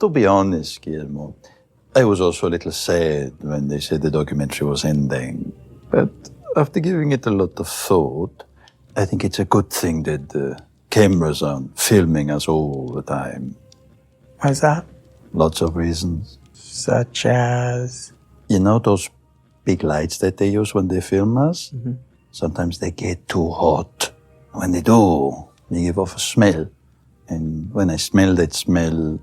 To be honest, Guillermo, I was also a little sad when they said the documentary was ending. But after giving it a lot of thought, I think it's a good thing that the cameras aren't filming us all the time. Why's that? Lots of reasons. Such as? You know those big lights that they use when they film us? Mm-hmm. Sometimes they get too hot. When they do, they give off a smell. And when I smell that smell,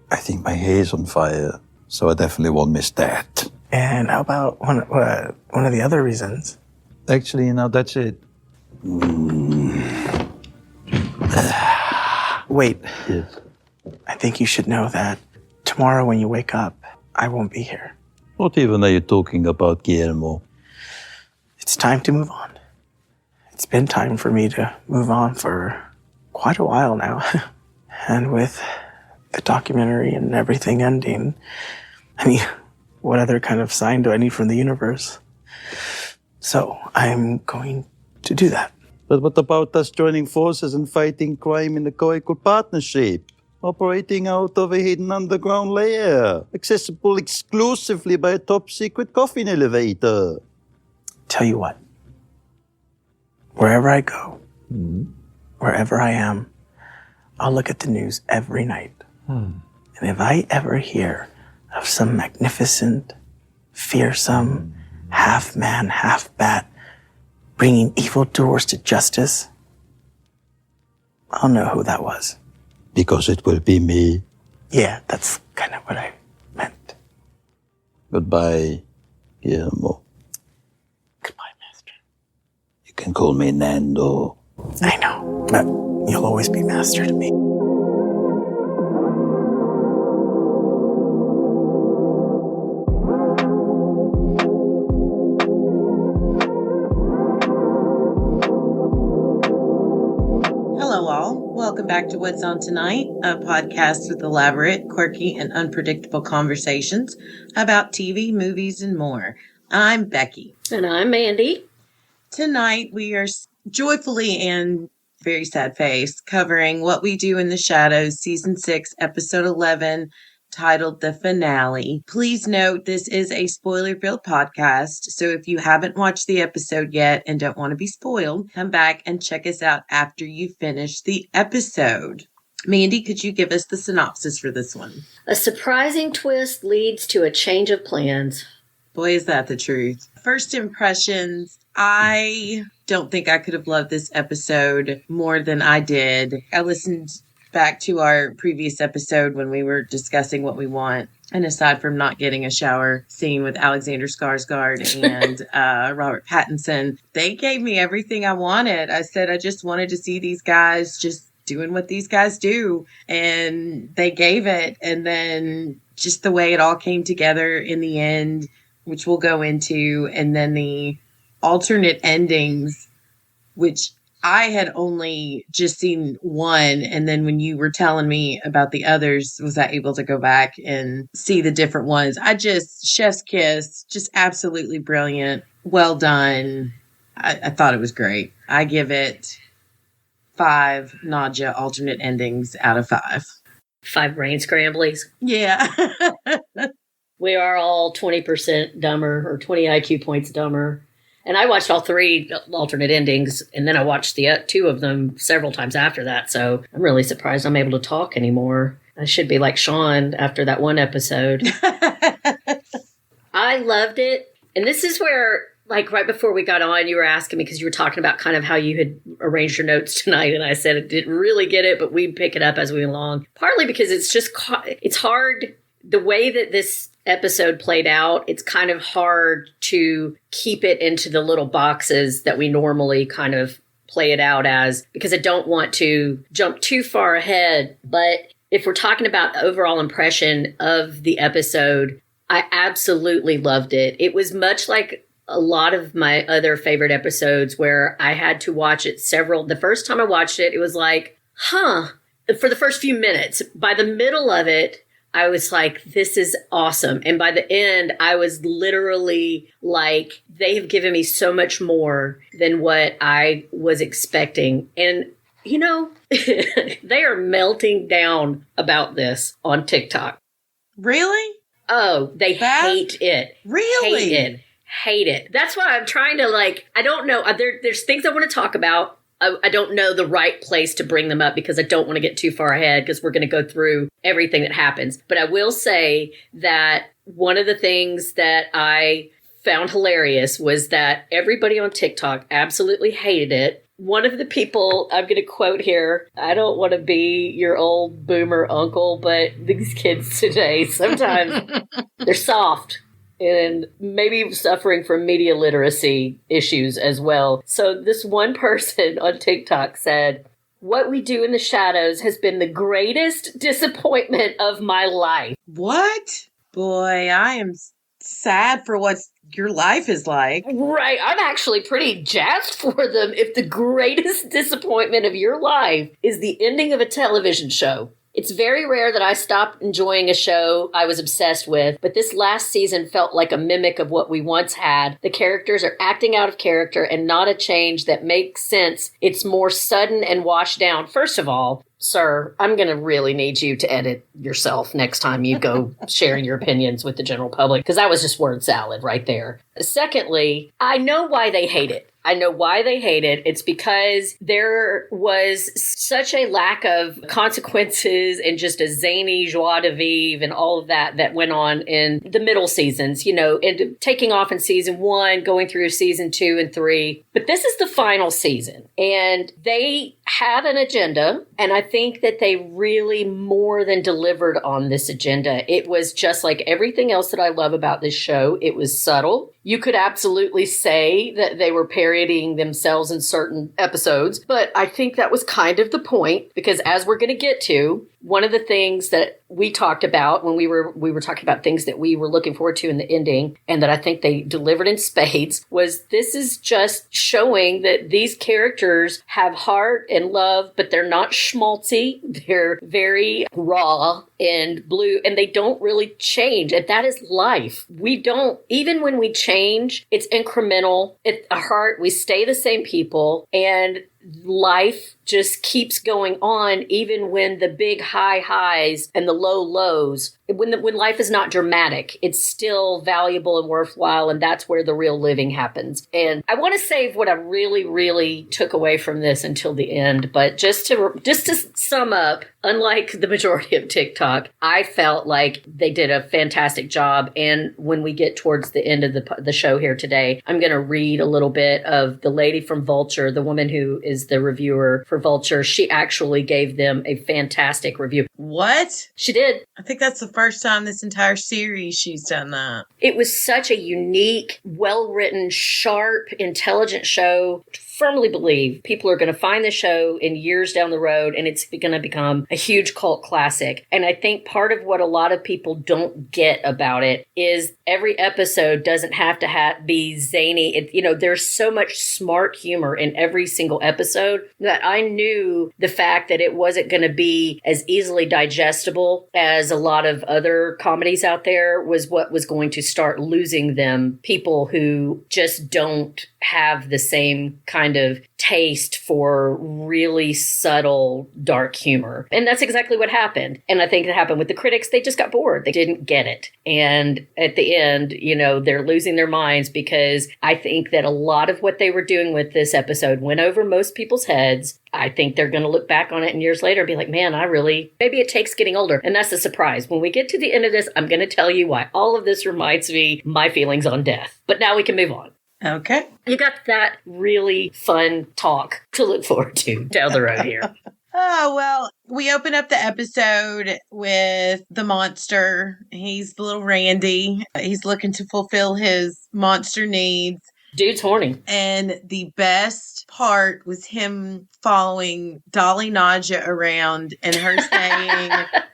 I think my hair's on fire. So I definitely won't miss that. And how about one of the other reasons? Actually, that's it. Wait. Yes. I think you should know that tomorrow when you wake up, I won't be here. What even are you talking about, Guillermo? It's time to move on. It's been time for me to move on for quite a while now. And with the documentary and everything ending, I mean, what other kind of sign do I need from the universe? So I'm going to do that. But what about us joining forces and fighting crime in a co-equal partnership? Operating out of a hidden underground lair, accessible exclusively by a top-secret coffin elevator. Tell you what, wherever I go, wherever I am, I'll look at the news every night. And if I ever hear of some magnificent, fearsome, half-man, half-bat, bringing evildoers to justice, I'll know who that was. Because it will be me. Yeah, that's kind of what I meant. Goodbye, Guillermo. Goodbye, Master. You can call me Nando. I know, but you'll always be Master to me. Welcome back to What's On Tonight, a podcast with elaborate, quirky, and unpredictable conversations about TV, movies, and more. I'm Becky. And I'm Mandy. Tonight, we are joyfully and very sad face covering What We Do in the Shadows, Season 6, Episode 11, titled The Finale. Please note this is a spoiler-filled podcast, so if you haven't watched the episode yet and don't want to be spoiled, come back and check us out after you finish the episode. Mandy, could you give us the synopsis for this one? A surprising twist leads to a change of plans. Boy, is that the truth. First impressions, I don't think I could have loved this episode more than I did. I listened back to our previous episode when we were discussing what we want. And aside from not getting a shower scene with Alexander Skarsgård and Robert Pattinson, they gave me everything I wanted. I said I just wanted to see these guys just doing what these guys do. And they gave it. And then just the way it all came together in the end, which we'll go into, and then the alternate endings, which I had only just seen one, and then when you were telling me about the others, was I able to go back and see the different ones. Chef's kiss, just absolutely brilliant. Well done. I thought it was great. I give it 5 nausea alternate endings out of 5. 5 brain scramblies. Yeah. We are all 20% dumber, or 20 IQ points dumber. And I watched all 3 alternate endings, and then I watched the 2 of them several times after that. So I'm really surprised I'm able to talk anymore. I should be like Sean after that one episode. I loved it. And this is where, like, right before we got on, you were asking me, because you were talking about kind of how you had arranged your notes tonight. And I said I didn't really get it, but we'd pick it up as we went along. Partly because it's hard. The way that this episode played out, it's kind of hard to keep it into the little boxes that we normally kind of play it out as, because I don't want to jump too far ahead. But if we're talking about overall impression of the episode, I absolutely loved it. It was much like a lot of my other favorite episodes where I had to watch it the first time I watched it, it was like, for the first few minutes. By the middle of it, I was like, this is awesome. And by the end, I was literally like, they have given me so much more than what I was expecting. And, you know, they are melting down about this on TikTok. Really? Oh, they hate it. Really? Hate it. That's why I'm trying to, like, I don't know. There's things I want to talk about. I don't know the right place to bring them up because I don't want to get too far ahead because we're going to go through everything that happens. But I will say that one of the things that I found hilarious was that everybody on TikTok absolutely hated it. One of the people, I'm going to quote here, I don't want to be your old boomer uncle, but these kids today, sometimes they're soft and maybe suffering from media literacy issues as well. So this one person on TikTok said, "What we do in the shadows has been the greatest disappointment of my life." What? Boy, I am sad for what your life is like. Right. I'm actually pretty jazzed for them if the greatest disappointment of your life is the ending of a television show. It's very rare that I stop enjoying a show I was obsessed with, but this last season felt like a mimic of what we once had. The characters are acting out of character and not a change that makes sense. It's more sudden and washed down. First of all, sir, I'm going to really need you to edit yourself next time you go sharing your opinions with the general public, because that was just word salad right there. Secondly, I know why they hate it. It's because there was such a lack of consequences and just a zany joie de vivre and all of that went on in the middle seasons, you know, and taking off in season 1, going through season 2 and 3. But this is the final season and they had an agenda. And I think that they really more than delivered on this agenda. It was just like everything else that I love about this show. It was subtle. You could absolutely say that they were parodying themselves in certain episodes, but I think that was kind of the point because as we're going to get to, one of the things that we talked about when we were talking about things that we were looking forward to in the ending and that I think they delivered in spades was this is just showing that these characters have heart and love, but they're not schmaltzy. They're very raw and blue and they don't really change. And that is life. We don't, even when we change, it's incremental. It's a heart. We stay the same people and life just keeps going on even when the big high highs and the low lows, when life is not dramatic, it's still valuable and worthwhile, and that's where the real living happens. And I want to save what I really, really took away from this until the end, but just to sum up, unlike the majority of TikTok, I felt like they did a fantastic job. And when we get towards the end of the show here today, I'm going to read a little bit of the lady from Vulture, the woman who is the reviewer for Vulture. She actually gave them a fantastic review. What? She did. I think that's the first time this entire series she's done that. It was such a unique, well-written, sharp, intelligent show. Firmly believe people are going to find the show in years down the road and it's going to become a huge cult classic. And I think part of what a lot of people don't get about it is every episode doesn't have to be zany. There's so much smart humor in every single episode that I knew the fact that it wasn't going to be as easily digestible as a lot of other comedies out there was what was going to start losing them. People who just don't have the same kind of taste for really subtle, dark humor. And that's exactly what happened. And I think it happened with the critics. They just got bored. They didn't get it. And at the end, they're losing their minds because I think that a lot of what they were doing with this episode went over most people's heads. I think they're going to look back on it and years later and be like, man, maybe it takes getting older. And that's the surprise. When we get to the end of this, I'm going to tell you why all of this reminds me my feelings on death. But now we can move on. Okay. You got that really fun talk to look forward to down the road here. Oh, well, we open up the episode with the monster. He's the little Randy. He's looking to fulfill his monster needs. Dude's horny. And the best part was him following Dolly Naja around and her saying,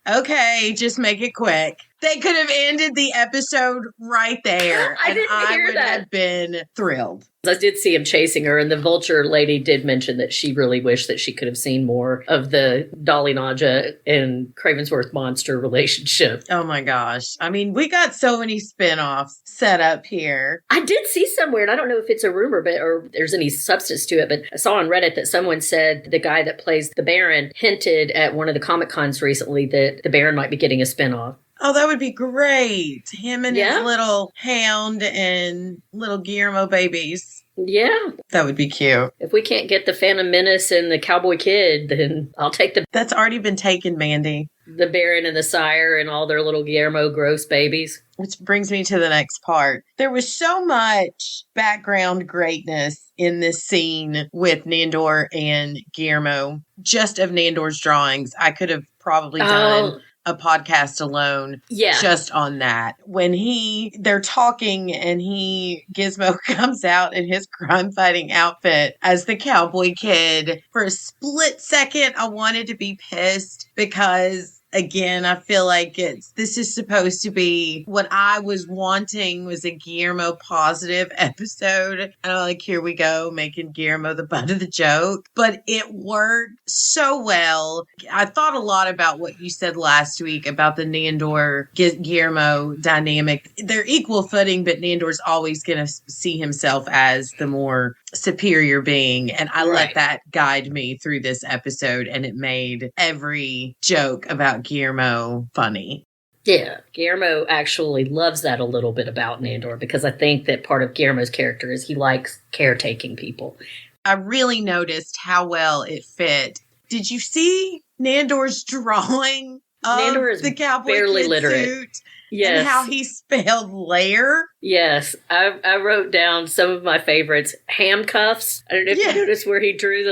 okay, just make it quick. They could have ended the episode right there. I would have been thrilled. I did see him chasing her, and the Vulture lady did mention that she really wished that she could have seen more of the Dolly Naja and Cravensworth monster relationship. Oh my gosh. I mean, we got so many spinoffs set up here. I did see somewhere, and I don't know if it's a rumor or there's any substance to it, but I saw on Reddit that someone said the guy that plays the Baron hinted at one of the Comic Cons recently that the Baron might be getting a spinoff. Oh, that would be great. Him and Yeah. his little hound and little Guillermo babies. Yeah. That would be cute. If we can't get the Phantom Menace and the Cowboy Kid, then I'll take That's already been taken, Mandy. the Baron and the Sire and all their little Guillermo gross babies. Which brings me to the next part. There was so much background greatness in this scene with Nandor and Guillermo. Just of Nandor's drawings, I could have probably done a podcast alone just on that. When they're talking and Gizmo comes out in his crime fighting outfit as the Cowboy Kid. For a split second, I wanted to be pissed because again, I feel like this is supposed to be what I was wanting was a Guillermo positive episode. And I'm like, here we go, making Guillermo the butt of the joke. But it worked so well. I thought a lot about what you said last week about the Nandor Guillermo dynamic. They're equal footing, but Nandor's always going to see himself as the more superior being. And I let that guide me through this episode, and it made every joke about Guillermo funny. Yeah, Guillermo actually loves that a little bit about Nandor because I think that part of Guillermo's character is he likes caretaking people. I really noticed how well it fit. Did you see Nandor's drawing of Nandor is the Cowboy barely Kid literate. suit? Yes. And how he spelled lair? Yes, I wrote down some of my favorites. Handcuffs. I don't know if you noticed where he drew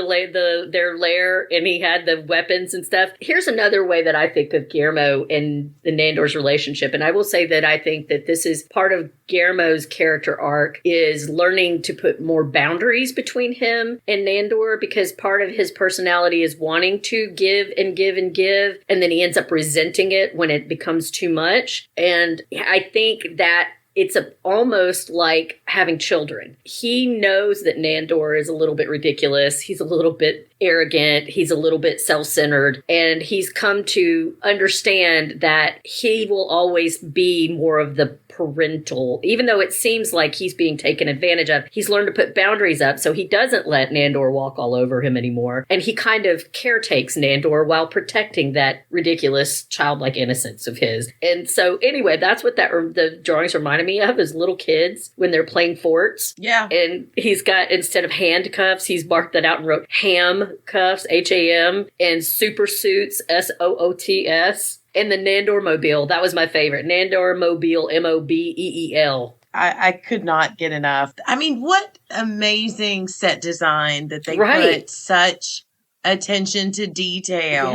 their lair and he had the weapons and stuff. Here's another way that I think of Guillermo and the Nandor's relationship. And I will say that I think that this is part of Guillermo's character arc is learning to put more boundaries between him and Nandor because part of his personality is wanting to give and give and give. And then he ends up resenting it when it becomes too much. And I think that it's almost like having children. He knows that Nandor is a little bit ridiculous. He's a little bit arrogant. He's a little bit self-centered. And he's come to understand that he will always be more of the parental, even though it seems like he's being taken advantage of. He's learned to put boundaries up so he doesn't let Nandor walk all over him anymore. And he kind of caretakes Nandor while protecting that ridiculous childlike innocence of his. And so anyway, that's what the drawings reminded me of is little kids when they're playing forts. Yeah. And he's got, instead of handcuffs, he's marked that out and wrote ham cuffs, Ham, and super suits, SOOTS. And the Nandor Mobile, that was my favorite. Nandor Mobile, MOBEEL. I could not get enough. I mean, what amazing set design that they put such attention to detail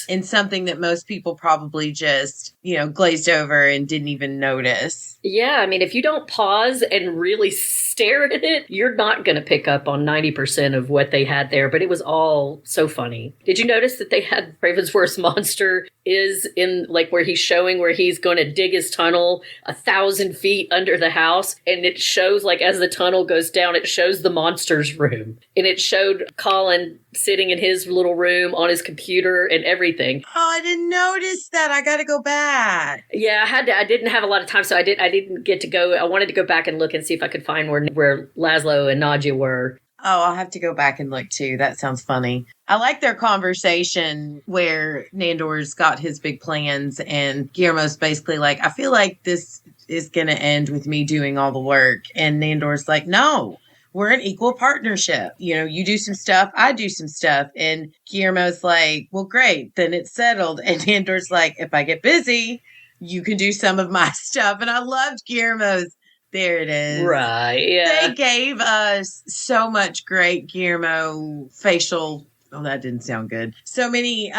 in something that most people probably just, glazed over and didn't even notice. Yeah, I mean, if you don't pause and really stare at it, you're not going to pick up on 90% of what they had there, but it was all so funny. Did you notice that they had Ravensworth's monster is in, like, where he's showing where he's going to dig his tunnel 1,000 feet under the house, and it shows, like, as the tunnel goes down, it shows the monster's room. And it showed Colin sitting in his little room on his computer and everything. Oh, I didn't notice that. I got to go back. Yeah, I didn't have a lot of time, so I didn't get to go. I wanted to go back and look and see if I could find where Laszlo and Nadja were. Oh, I'll have to go back and look too. That sounds funny. I like their conversation where Nandor's got his big plans and Guillermo's basically like, I feel like this is going to end with me doing all the work. And Nandor's like, no, we're an equal partnership. You do some stuff, I do some stuff. And Guillermo's like, well, great, then it's settled. And Nandor's like, if I get busy, you can do some of my stuff. And I loved Guillermo's. There it is. Right, yeah. They gave us so much great Guillermo facial. Oh, that didn't sound good. So many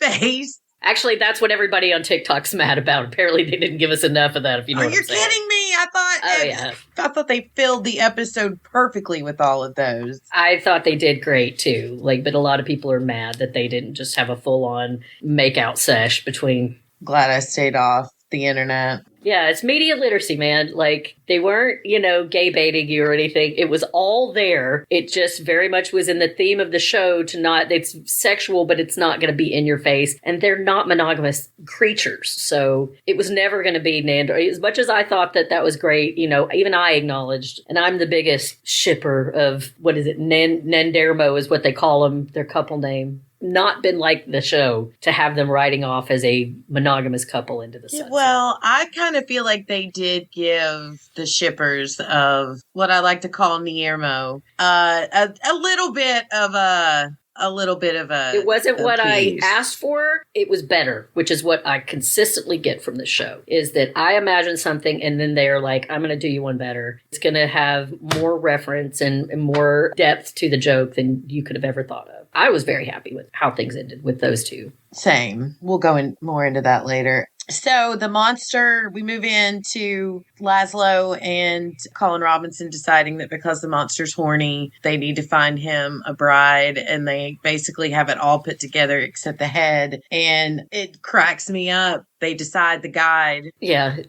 face. Actually, that's what everybody on TikTok's mad about. Apparently, they didn't give us enough of that, if you know what I'm saying. You're kidding me. I thought they filled the episode perfectly with all of those. I thought they did great, too. But a lot of people are mad that they didn't just have a full-on make-out sesh between. Glad I stayed off the internet. Yeah, it's media literacy, man. They weren't, gay baiting you or anything. It was all there. It just very much was in the theme of the show it's sexual, but it's not going to be in your face. And they're not monogamous creatures. So it was never going to be Nandor. As much as I thought that was great, even I acknowledged, and I'm the biggest shipper of, what is it? Nandermo is what they call them, their couple name. not been like the show to have them riding off as a monogamous couple into the sunset. Well, I kind of feel like they did give the shippers of what I like to call Niermo a little bit of a It wasn't what piece. I asked for. It was better, which is what I consistently get from the show, is that I imagine something and then they're like, I'm going to do you one better. It's going to have more reference and more depth to the joke than you could have ever thought of. I was very happy with how things ended with those two. Same. We'll go more into that later. So the monster, we move into Laszlo and Colin Robinson deciding that because the monster's horny, they need to find him a bride, and they basically have it all put together except the head. And it cracks me up. They decide the guide,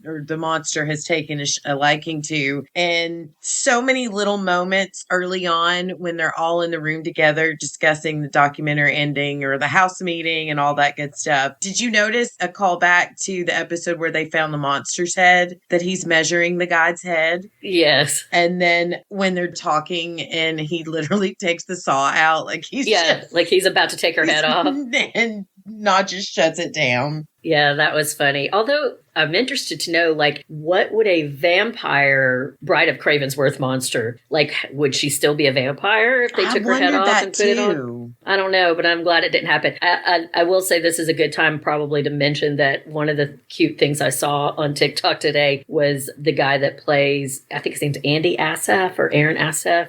or the monster, has taken a liking to. And so many little moments early on when they're all in the room together discussing the documentary ending or the house meeting and all that good stuff. Did you notice a callback to the episode where they found the monster's head, that he's measuring the guide's head? Yes. And then when they're talking and he literally takes the saw out, like he's like he's about to take her head off. And not just shuts it down. Yeah, that was funny. Although I'm interested to know, like, what would a vampire Bride of Cravensworth monster, like, would she still be a vampire if they took her head off and put it on? I don't know, but I'm glad it didn't happen. I will say this is a good time probably to mention that one of the cute things I saw on TikTok today was the guy that plays, I think his name's Andy Asaf or Aaron Asaf.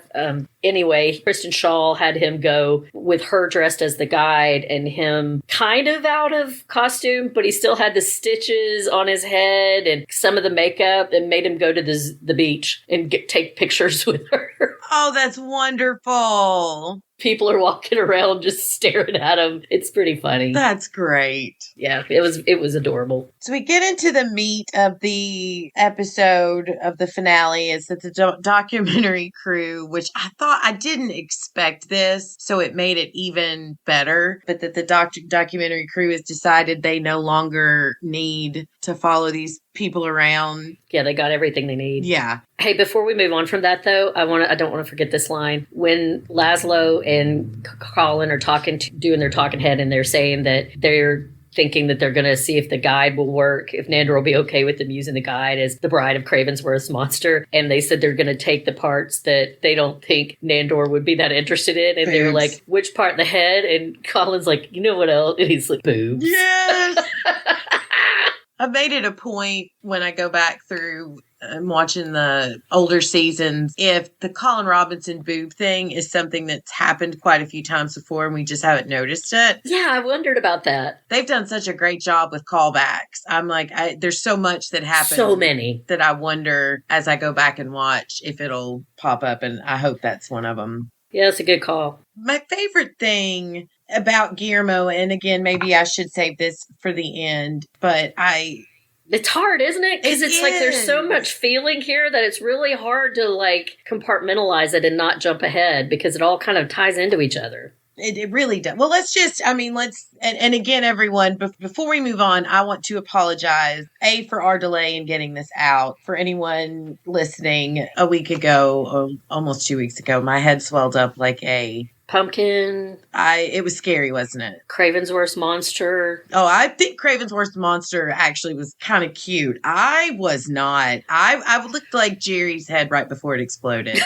Anyway, Kristen Shaw had him go with her dressed as the guide and him kind of out of costume, but he still had the stitches on his head and some of the makeup, and made him go to the beach and take pictures with her. Oh, that's wonderful. People are walking around just staring at him. It's pretty funny. That's great. Yeah, it was adorable. So we get into the meat of the episode of the finale, is that the documentary crew, which I didn't expect this, so it made it even better, but that the documentary crew has decided they no longer need to follow these people around. Yeah, they got everything they need. Yeah. Hey, before we move on from that, though, I don't want to forget this line. When Laszlo and Colin are doing their talking head, and they're saying that they're thinking that they're going to see if the guide will work, if Nandor will be okay with them using the guide as the Bride of Cravensworth's monster. And they said they're going to take the parts that they don't think Nandor would be that interested in. And they were like, which part? The head? And Colin's like, you know what else? And he's like, boobs. Yes. I made it a point when I go back through and watching the older seasons, if the Colin Robinson boob thing is something that's happened quite a few times before and we just haven't noticed it. Yeah, I wondered about that. They've done such a great job with callbacks. I'm like, there's so much that happens. So many. That I wonder as I go back and watch if it'll pop up, and I hope that's one of them. Yeah, that's a good call. My favorite thing about Guillermo, and again, maybe I should save this for the end, but it's hard, isn't it? Because it's like there's so much feeling here that it's really hard to like compartmentalize it and not jump ahead, because it all kind of ties into each other. It really does. Well, and again, everyone, before we move on, I want to apologize, for our delay in getting this out. For anyone listening, a week ago, or almost 2 weeks ago, my head swelled up like a pumpkin. It was scary, wasn't it? Cravensworth's monster. Oh, I think Cravensworth's monster actually was kind of cute. I was not. I looked like Jerry's head right before it exploded.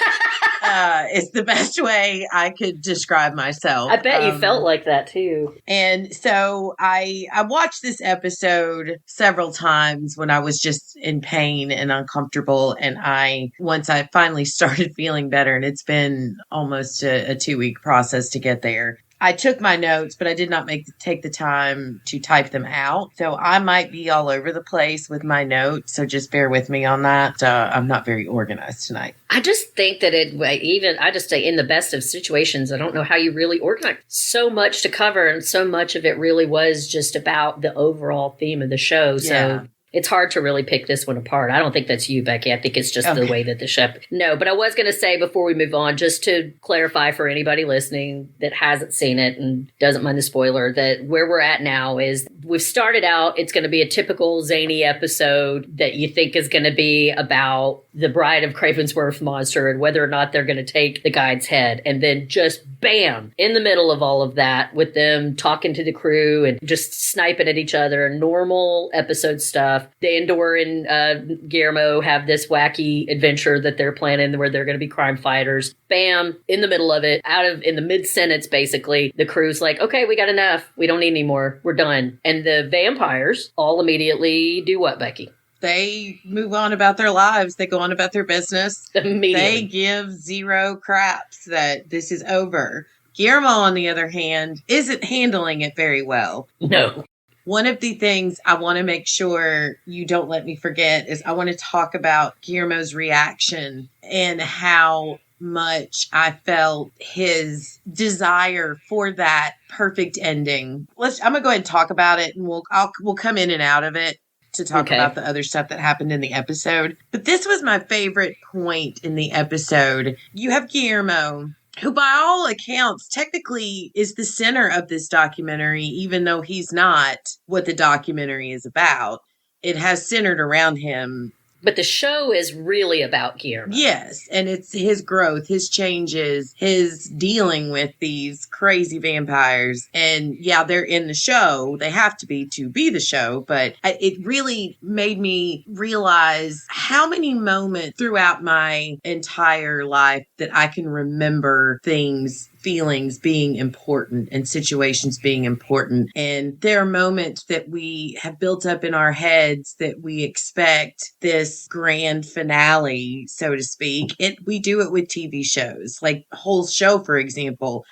It's the best way I could describe myself. I bet you felt like that too. And so I watched this episode several times when I was just in pain and uncomfortable. And once I finally started feeling better, and it's been almost a 2-week process to get there, I took my notes, but I did not take the time to type them out. So I might be all over the place with my notes. So just bear with me on that. I'm not very organized tonight. I just think that I just say in the best of situations, I don't know how you really organize. So much to cover, and so much of it really was just about the overall theme of the show. So It's hard to really pick this one apart. I don't think that's you, Becky. I think it's just the way that the show. No, but I was going to say before we move on, just to clarify for anybody listening that hasn't seen it and doesn't mind the spoiler, that where we're at now is we've started out, it's going to be a typical zany episode that you think is going to be about the Bride of Cravensworth monster and whether or not they're going to take the guide's head. And then just bam, in the middle of all of that with them talking to the crew and just sniping at each other, normal episode stuff. Dandor and Guillermo have this wacky adventure that they're planning where they're going to be crime fighters. Bam, in the middle of it, in the mid-sentence, basically, the crew's like, okay, we got enough. We don't need any more. We're done. And the vampires all immediately do what, Becky? They move on about their lives. They go on about their business. Immediately. They give zero craps that this is over. Guillermo, on the other hand, isn't handling it very well. No. One of the things I want to make sure you don't let me forget is I want to talk about Guillermo's reaction and how much I felt his desire for that perfect ending. I'm going to go ahead and talk about it, and we'll come in and out of it to talk about the other stuff that happened in the episode. But this was my favorite point in the episode. You have Guillermo, who by all accounts technically is the center of this documentary, even though he's not what the documentary is about. It has centered around him. But the show is really about Guillermo. Yes, and it's his growth, his changes, his dealing with these crazy vampires. And yeah, they're in the show. They have to be the show. But it really made me realize how many moments throughout my entire life that I can remember feelings being important and situations being important. And there are moments that we have built up in our heads that we expect this grand finale, so to speak. We do it with TV shows, like Whole Show, for example.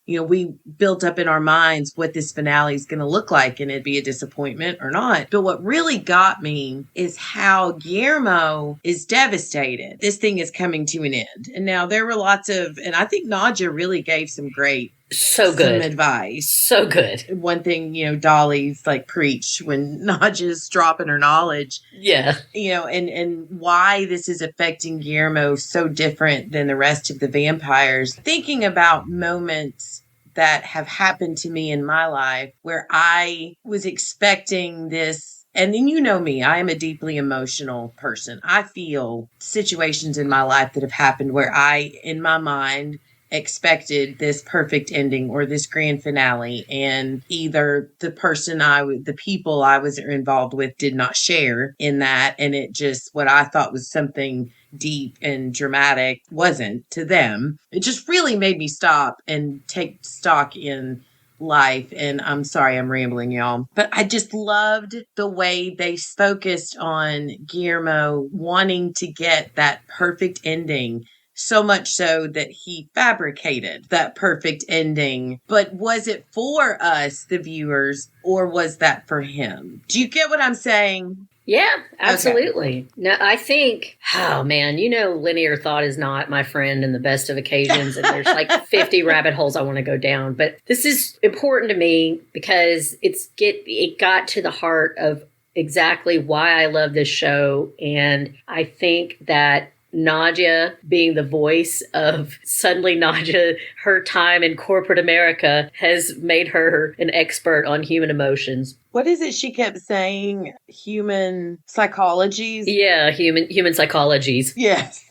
You know, we built up in our minds what this finale is going to look like, and it'd be a disappointment or not. But what really got me is how Guillermo is devastated. This thing is coming to an end. And now there were and I think Nadja really gave some advice. So good. One thing, Dolly's like preach when Nadja's dropping her knowledge. Yeah. And why this is affecting Guillermo so different than the rest of the vampires. Thinking about moments that have happened to me in my life where I was expecting this. And then you know me, I am a deeply emotional person. I feel situations in my life that have happened where I, in my mind, expected this perfect ending or this grand finale, and either the people I was involved with did not share in that, and it just, what I thought was something deep and dramatic wasn't to them. It just really made me stop and take stock in life. And I'm sorry I'm rambling, y'all, but I just loved the way they focused on Guillermo wanting to get that perfect ending. So much so that he fabricated that perfect ending. But was it for us, the viewers, or was that for him? Do you get what I'm saying? Yeah, absolutely. Okay. Now, I think, linear thought is not my friend in the best of occasions. And there's like 50 rabbit holes I want to go down. But this is important to me because it got to the heart of exactly why I love this show. And I think that Nadja being the voice of Nadja, her time in corporate America has made her an expert on human emotions. What is it she kept saying? Human psychologies? Yeah, human psychologies. Yes.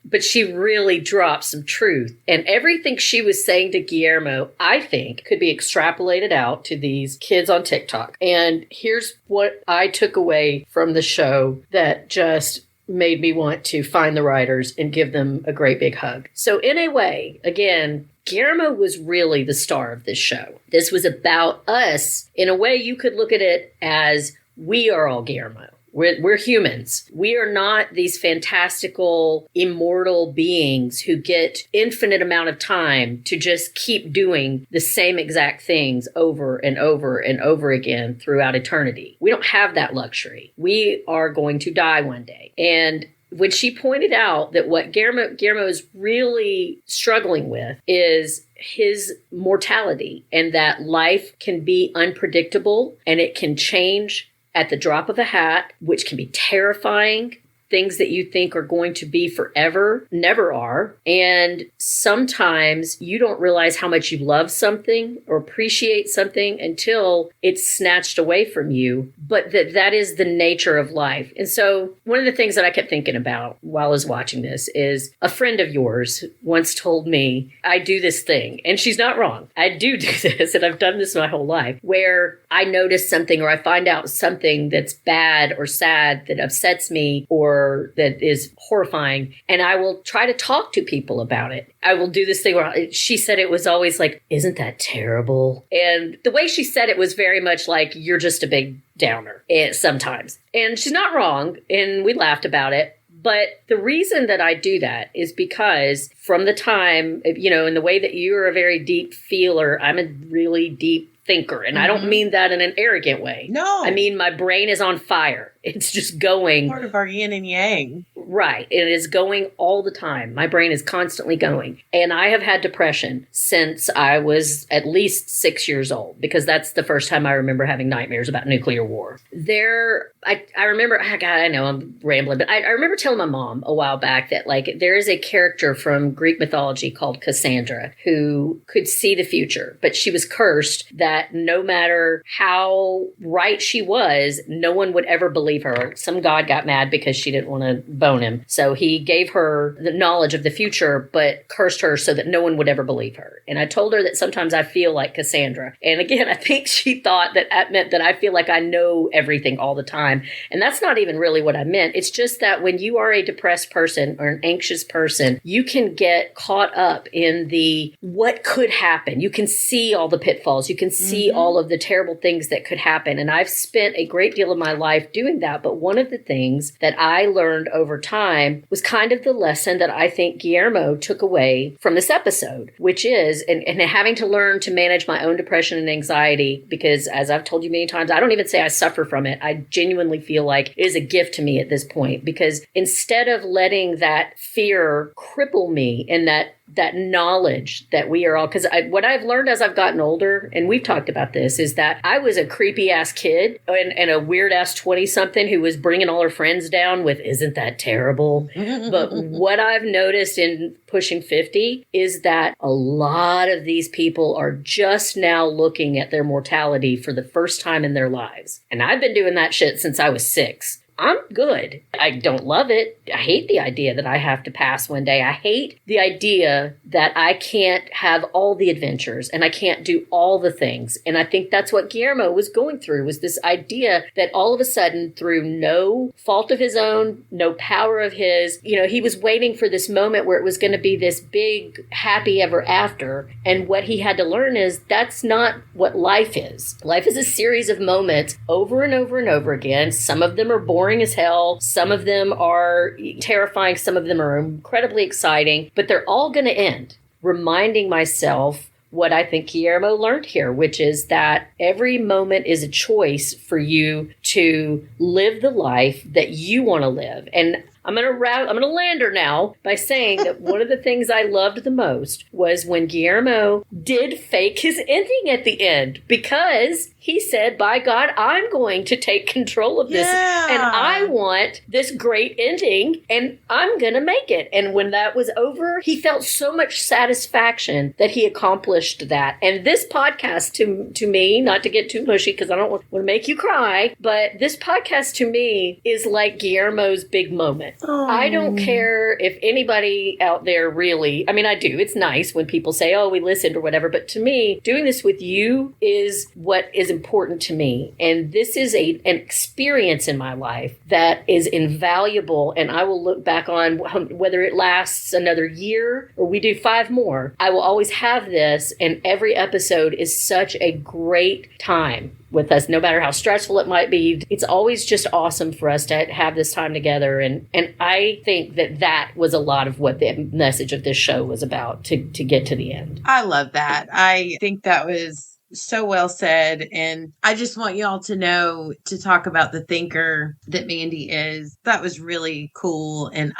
But she really dropped some truth. And everything she was saying to Guillermo, I think, could be extrapolated out to these kids on TikTok. And here's what I took away from the show that just made me want to find the writers and give them a great big hug. So in a way, again, Guillermo was really the star of this show. This was about us. In a way, you could look at it as we are all Guillermo. We're humans. We are not these fantastical, immortal beings who get infinite amount of time to just keep doing the same exact things over and over and over again throughout eternity. We don't have that luxury. We are going to die one day. And when she pointed out that what Guillermo is really struggling with is his mortality, and that life can be unpredictable and it can change at the drop of a hat, which can be terrifying. Things that you think are going to be forever never are. And sometimes you don't realize how much you love something or appreciate something until it's snatched away from you. But that is the nature of life. And so one of the things that I kept thinking about while I was watching this is a friend of yours once told me, I do this thing. And she's not wrong. I do this, and I've done this my whole life, where I notice something or I find out something that's bad or sad that upsets me or that is horrifying, and I will try to talk to people about it. I will do this thing where she said it was always like, isn't that terrible? And the way she said it was very much like, you're just a big downer sometimes. And she's not wrong, and we laughed about it. But the reason that I do that is because from the time, in the way that you're a very deep feeler, I'm a really deep thinker. And I don't mean that in an arrogant way. No. I mean, my brain is on fire. It's just going. Part of our yin and yang. Right. It is going all the time. My brain is constantly going. And I have had depression since I was at least 6 years old, because that's the first time I remember having nightmares about nuclear war. I remember, God, I know I'm rambling, but I remember telling my mom a while back that there is a character from Greek mythology called Cassandra who could see the future, but she was cursed that no matter how right she was, no one would ever believe her. Some god got mad because she didn't want to bone him. So he gave her the knowledge of the future, but cursed her so that no one would ever believe her. And I told her that sometimes I feel like Cassandra. And again, I think she thought that meant that I feel like I know everything all the time. And that's not even really what I meant. It's just that when you are a depressed person or an anxious person, you can get caught up in the what could happen. You can see all the pitfalls. You can see all of the terrible things that could happen. And I've spent a great deal of my life doing that. But one of the things that I learned over time was kind of the lesson that I think Guillermo took away from this episode, which is, and having to learn to manage my own depression and anxiety, because as I've told you many times, I don't even say I suffer from it. I genuinely feel like it is a gift to me at this point, because instead of letting that fear cripple me and that knowledge that we are all, because what I've learned as I've gotten older, and we've talked about this, is that I was a creepy ass kid and a weird ass 20-something who was bringing all her friends down with, isn't that terrible? But what I've noticed in pushing 50 is that a lot of these people are just now looking at their mortality for the first time in their lives. And I've been doing that shit since I was 6. I'm good. I don't love it. I hate the idea that I have to pass one day. I hate the idea that I can't have all the adventures and I can't do all the things. And I think that's what Guillermo was going through, was this idea that all of a sudden, through no fault of his own, no power of his, he was waiting for this moment where it was going to be this big, happy ever after. And what he had to learn is that's not what life is. Life is a series of moments over and over and over again. Some of them are boring as hell. Some of them are terrifying. Some of them are incredibly exciting, but they're all going to end. Reminding myself what I think Guillermo learned here, which is that every moment is a choice for you to live the life that you want to live. And I'm going to land her now by saying that one of the things I loved the most was when Guillermo did fake his ending at the end, because he said, by God, I'm going to take control of this. Yeah. And I want this great ending and I'm going to make it. And when that was over, he felt so much satisfaction that he accomplished that. And this podcast to me, not to get too mushy because I don't want to make you cry, but this podcast to me is like Guillermo's big moment. Oh. I don't care if anybody out there really, I mean, I do. It's nice when people say, oh, we listened or whatever. But to me, doing this with you is what is important to me. And this is an experience in my life that is invaluable. And I will look back on whether it lasts another year or we do 5 more. I will always have this. And every episode is such a great time with us, no matter how stressful it might be. It's always just awesome for us to have this time together. And I think that was a lot of what the message of this show was about, to get to the end. I love that. I think that was so well said. And I just want y'all to know, to talk about the thinker that Mandy is. That was really cool. And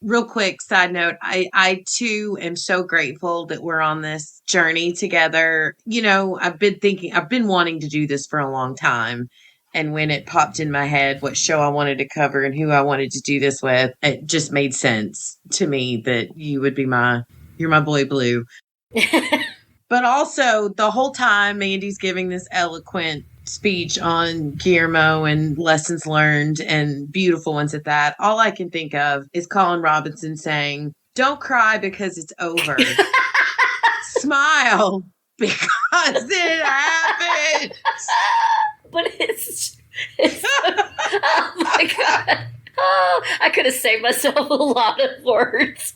real quick side note, I too am so grateful that we're on this journey together. I've been wanting to do this for a long time. And when it popped in my head what show I wanted to cover and who I wanted to do this with, it just made sense to me that you would be you're my boy Blue. But also the whole time Mandy's giving this eloquent speech on Guillermo and lessons learned and beautiful ones at that, all I can think of is Colin Robinson saying, "Don't cry because it's over. Smile because it happened." But it's oh my God. Oh, I could have saved myself a lot of words.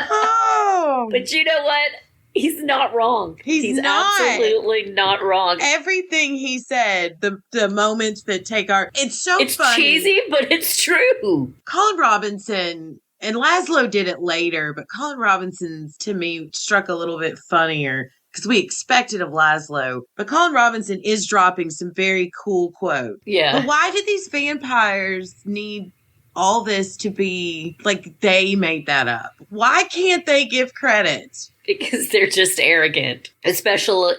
Oh. But you know what? He's not wrong. He's not. Absolutely not wrong. Everything he said, the moments that take it's it's funny. Cheesy, but it's true. Colin Robinson, and Laszlo did it later, but Colin Robinson's, to me, struck a little bit funnier because we expected of Laszlo. But Colin Robinson is dropping some very cool quotes. Yeah. But why did these vampires need all this to be like they made that up? Why can't they give credit? Because they're just arrogant, especially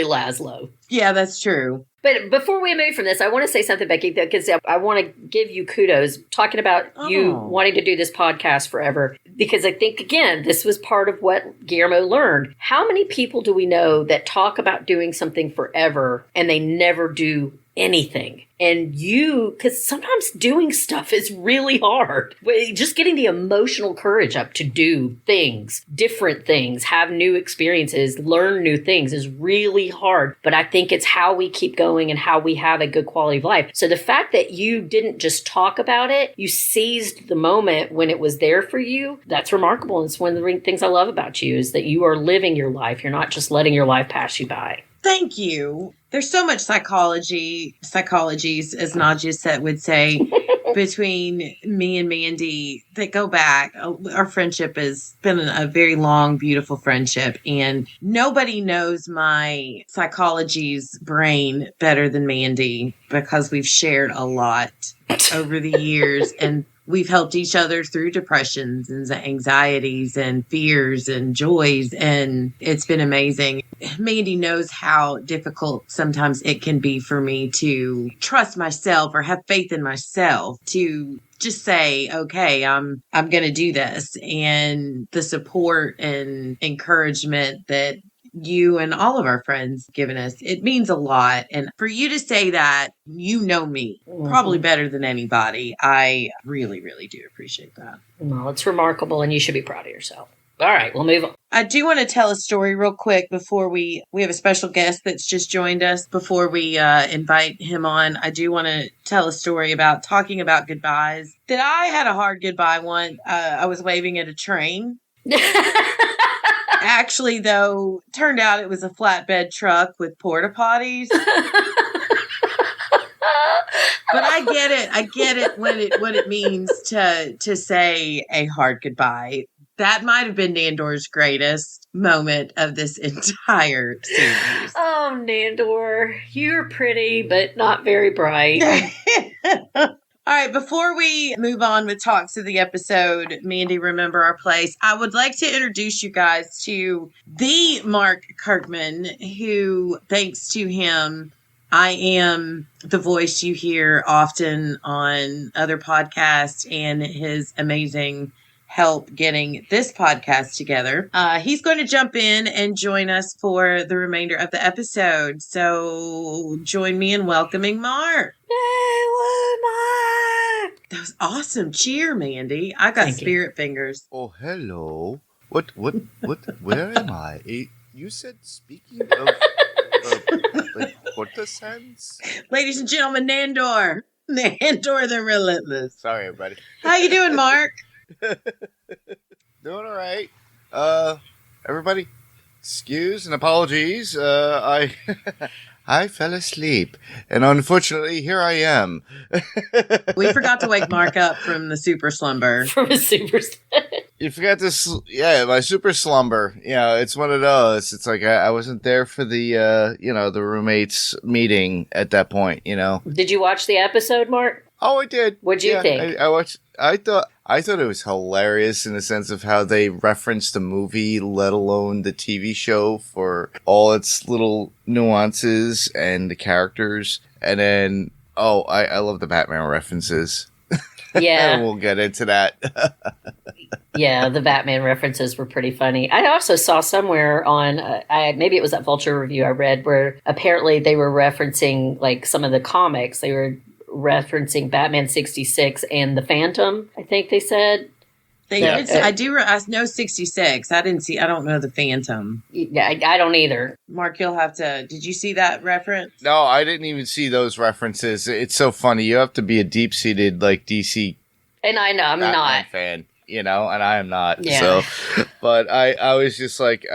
Laszlo. Yeah, that's true. But before we move from this, I want to say something, Becky, because I want to give you kudos talking about you wanting to do this podcast forever. Because I think, again, this was part of what Guillermo learned. How many people do we know that talk about doing something forever and they never do anything? And because sometimes doing stuff is really hard. Just getting the emotional courage up to do things, different things, have new experiences, learn new things is really hard. But I think it's how we keep going and how we have a good quality of life. So the fact that you didn't just talk about it, you seized the moment when it was there for you, that's remarkable. And it's one of the things I love about you is that you are living your life. You're not just letting your life pass you by. Thank you. There's so much psychologies, as Nadia would say, between me and Mandy that go back. Our friendship has been a very long, beautiful friendship. And nobody knows my psychology's brain better than Mandy because we've shared a lot over the years. And we've helped each other through depressions and anxieties and fears and joys. And it's been amazing. Mandy knows how difficult sometimes it can be for me to trust myself or have faith in myself to just say, okay, I'm going to do this. And the support and encouragement that you and all of our friends given us, it means a lot. And for you to say that, you know me probably better than anybody. I really, really do appreciate that. Well, it's remarkable and you should be proud of yourself. All right, we'll move on. I do want to tell a story real quick before we have a special guest that's just joined us. Before we invite him on, I do want to tell a story about talking about goodbyes. That I had a hard goodbye once. I was waving at a train. Actually, though, turned out it was a flatbed truck with porta potties. But I get it. I get it what it means to say a hard goodbye. That might have been Nandor's greatest moment of this entire series. Oh, Nandor, you're pretty, but not very bright. All right, before we move on with talks of the episode, Mandy, Remember Our Place, I would like to introduce you guys to the Mark Kirkman, who, thanks to him, I am the voice you hear often on other podcasts and his amazing help getting this podcast together. He's going to jump in and join us for the remainder of the episode. So join me in welcoming Mark. Mark! That was awesome. Cheer, Mandy. I got spirit fingers. Oh, hello. What, where am I? You said speaking of, like, courtesans? Ladies and gentlemen, Nandor. Nandor the Relentless. Sorry, everybody. How you doing, Mark? Doing all right. Everybody, excuse and apologies. I fell asleep, and unfortunately, here I am. We forgot to wake Mark up from the super slumber. From a super You forgot to, my super slumber. Yeah, it's one of those. It's like I wasn't there for the, the roommates meeting at that point. Did you watch the episode, Mark? Oh, I did. What'd you think? I watched. I thought it was hilarious in the sense of how they referenced the movie, let alone the TV show, for all its little nuances and the characters. And then, I love the Batman references. Yeah. And we'll get into that. Yeah, the Batman references were pretty funny. I also saw somewhere on, maybe it was that Vulture review I read, where apparently they were referencing like some of the comics. They were referencing Batman 66 and the Phantom, I think they said. I know 66. I don't know the Phantom. Yeah, I don't either. Mark, you'll have to. Did you see that reference? No, I didn't even see those references. It's so funny. You have to be a deep-seated like DC. And I know I'm Batman not fan, and I am not. Yeah. So, but I was just like,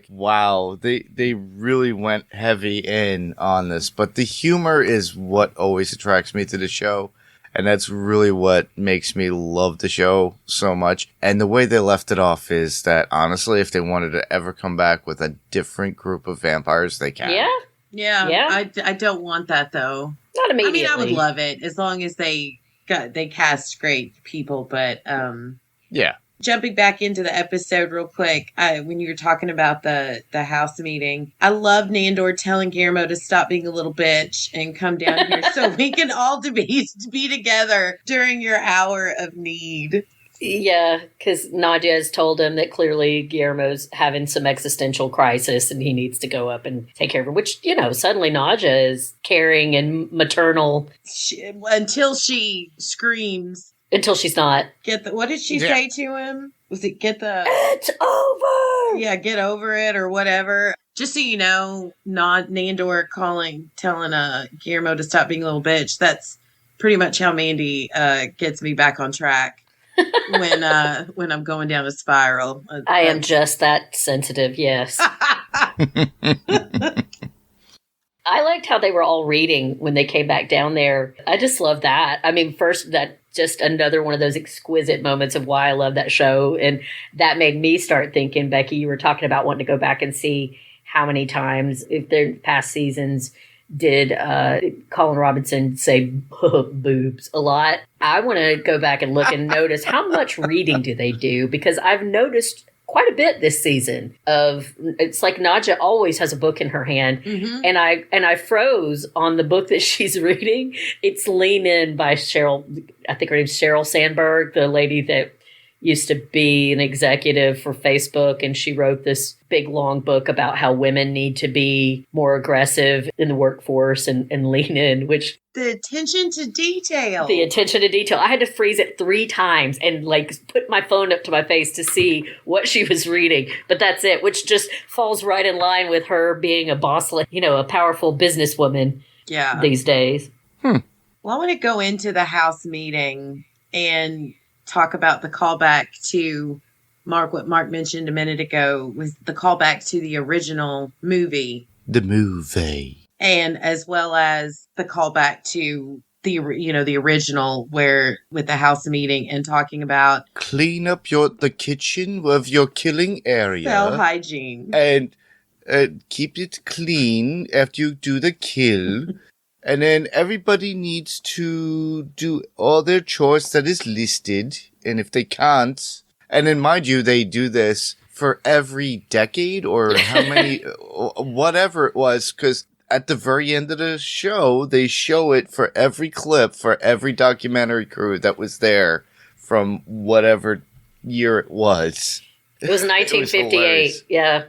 wow, they really went heavy in on this. But the humor is what always attracts me to the show. And that's really what makes me love the show so much. And the way they left it off is that, honestly, if they wanted to ever come back with a different group of vampires, they can. Yeah. I don't want that, though. Not immediately. I would love it as long as they cast great people. But yeah. Jumping back into the episode real quick, when you were talking about the house meeting, I love Nandor telling Guillermo to stop being a little bitch and come down here so we can all be together during your hour of need. Yeah, because Nadia has told him that clearly Guillermo's having some existential crisis and he needs to go up and take care of her, which, suddenly Nadia is caring and maternal. Until she screams. Until she's not. What did she say to him? Was it it's over? Yeah, get over it or whatever. Just so you know, Nandor telling Guillermo to stop being a little bitch. That's pretty much how Mandy gets me back on track when I'm going down a spiral. I am just that sensitive, yes. I liked how they were all reading when they came back down there. I just love that. I mean, first, that just another one of those exquisite moments of why I love that show. And that made me start thinking, Becky, you were talking about wanting to go back and see how many times, if their past seasons, did Colin Robinson say boobs a lot. I want to go back and look and notice how much reading do they do, because I've noticed quite a bit this season it's like Nadia always has a book in her hand. Mm-hmm. and I froze on the book that she's reading. It's Lean In by Sheryl, I think her name's Sheryl Sandberg, the lady that used to be an executive for Facebook, and she wrote this big long book about how women need to be more aggressive in the workforce and lean in, which the attention to detail. I had to freeze it 3 times and put my phone up to my face to see what she was reading. But that's it, which just falls right in line with her being a boss, a powerful businesswoman these days. Well, I want to go into the house meeting and talk about the callback to what Mark mentioned a minute ago was the callback to the original movie. The movie. And as well as the callback to the original, where with the house meeting and talking about clean up the kitchen of your killing area. Cell hygiene. And keep it clean after you do the kill. And then everybody needs to do all their chores that is listed. And if they can't, and then mind you, they do this for every decade or how many, whatever it was, because at the very end of the show, they show it for every clip, for every documentary crew that was there from whatever year it was. It was 1958, yeah.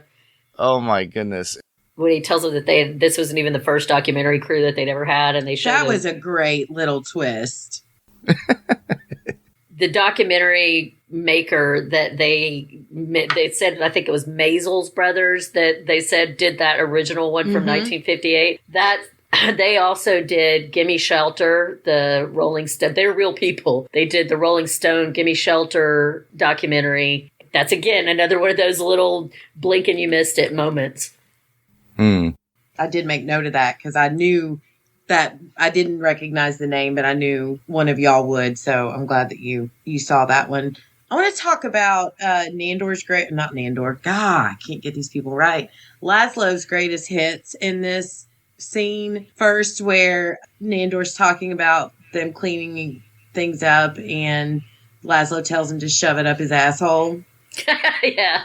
Oh my goodness. When he tells them that this wasn't even the first documentary crew that they'd ever had, and they showed that was a great little twist. The documentary maker that they said, I think it was Maisels Brothers, that they said did that original one from 1958. That they also did Gimme Shelter, the Rolling Stone. They're real people. They did the Rolling Stone Gimme Shelter documentary. That's again another one of those little blink and you missed it moments. I did make note of that because I knew that I didn't recognize the name, but I knew one of y'all would. So I'm glad that you saw that one. I want to talk about Nandor's not Nandor. God, I can't get these people right. Laszlo's greatest hits in this scene. First, where Nandor's talking about them cleaning things up, and Laszlo tells him to shove it up his asshole. yeah.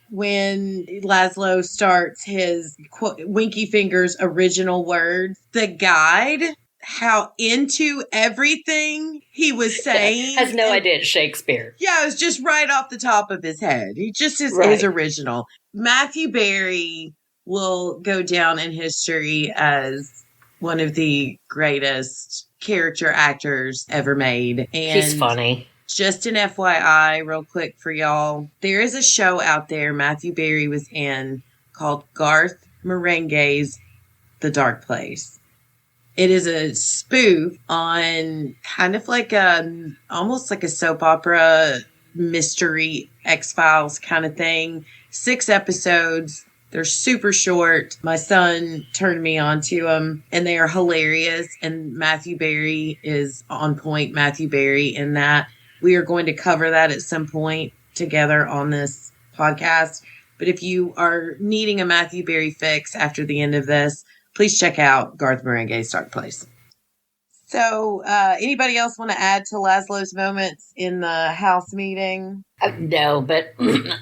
When Laszlo starts his Winky Fingers original words, the guide, how into everything he was saying. Has no idea it's Shakespeare. Yeah, it was just right off the top of his head. He just is original. Matthew Berry will go down in history as one of the greatest character actors ever made. And he's funny. Just an FYI, real quick for y'all, there is a show out there Matthew Berry was in called Garth Marenghi's The Dark Place. It is a spoof on kind of like almost like a soap opera mystery X-Files kind of thing. 6 episodes. They're super short. My son turned me on to them, and they are hilarious. And Matthew Berry is on point. Matthew Berry in that. We are going to cover that at some point together on this podcast. But if you are needing a Matthew Berry fix after the end of this, please check out Garth Marenghi's Dark Place. So, anybody else want to add to Laszlo's moments in the house meeting? No, but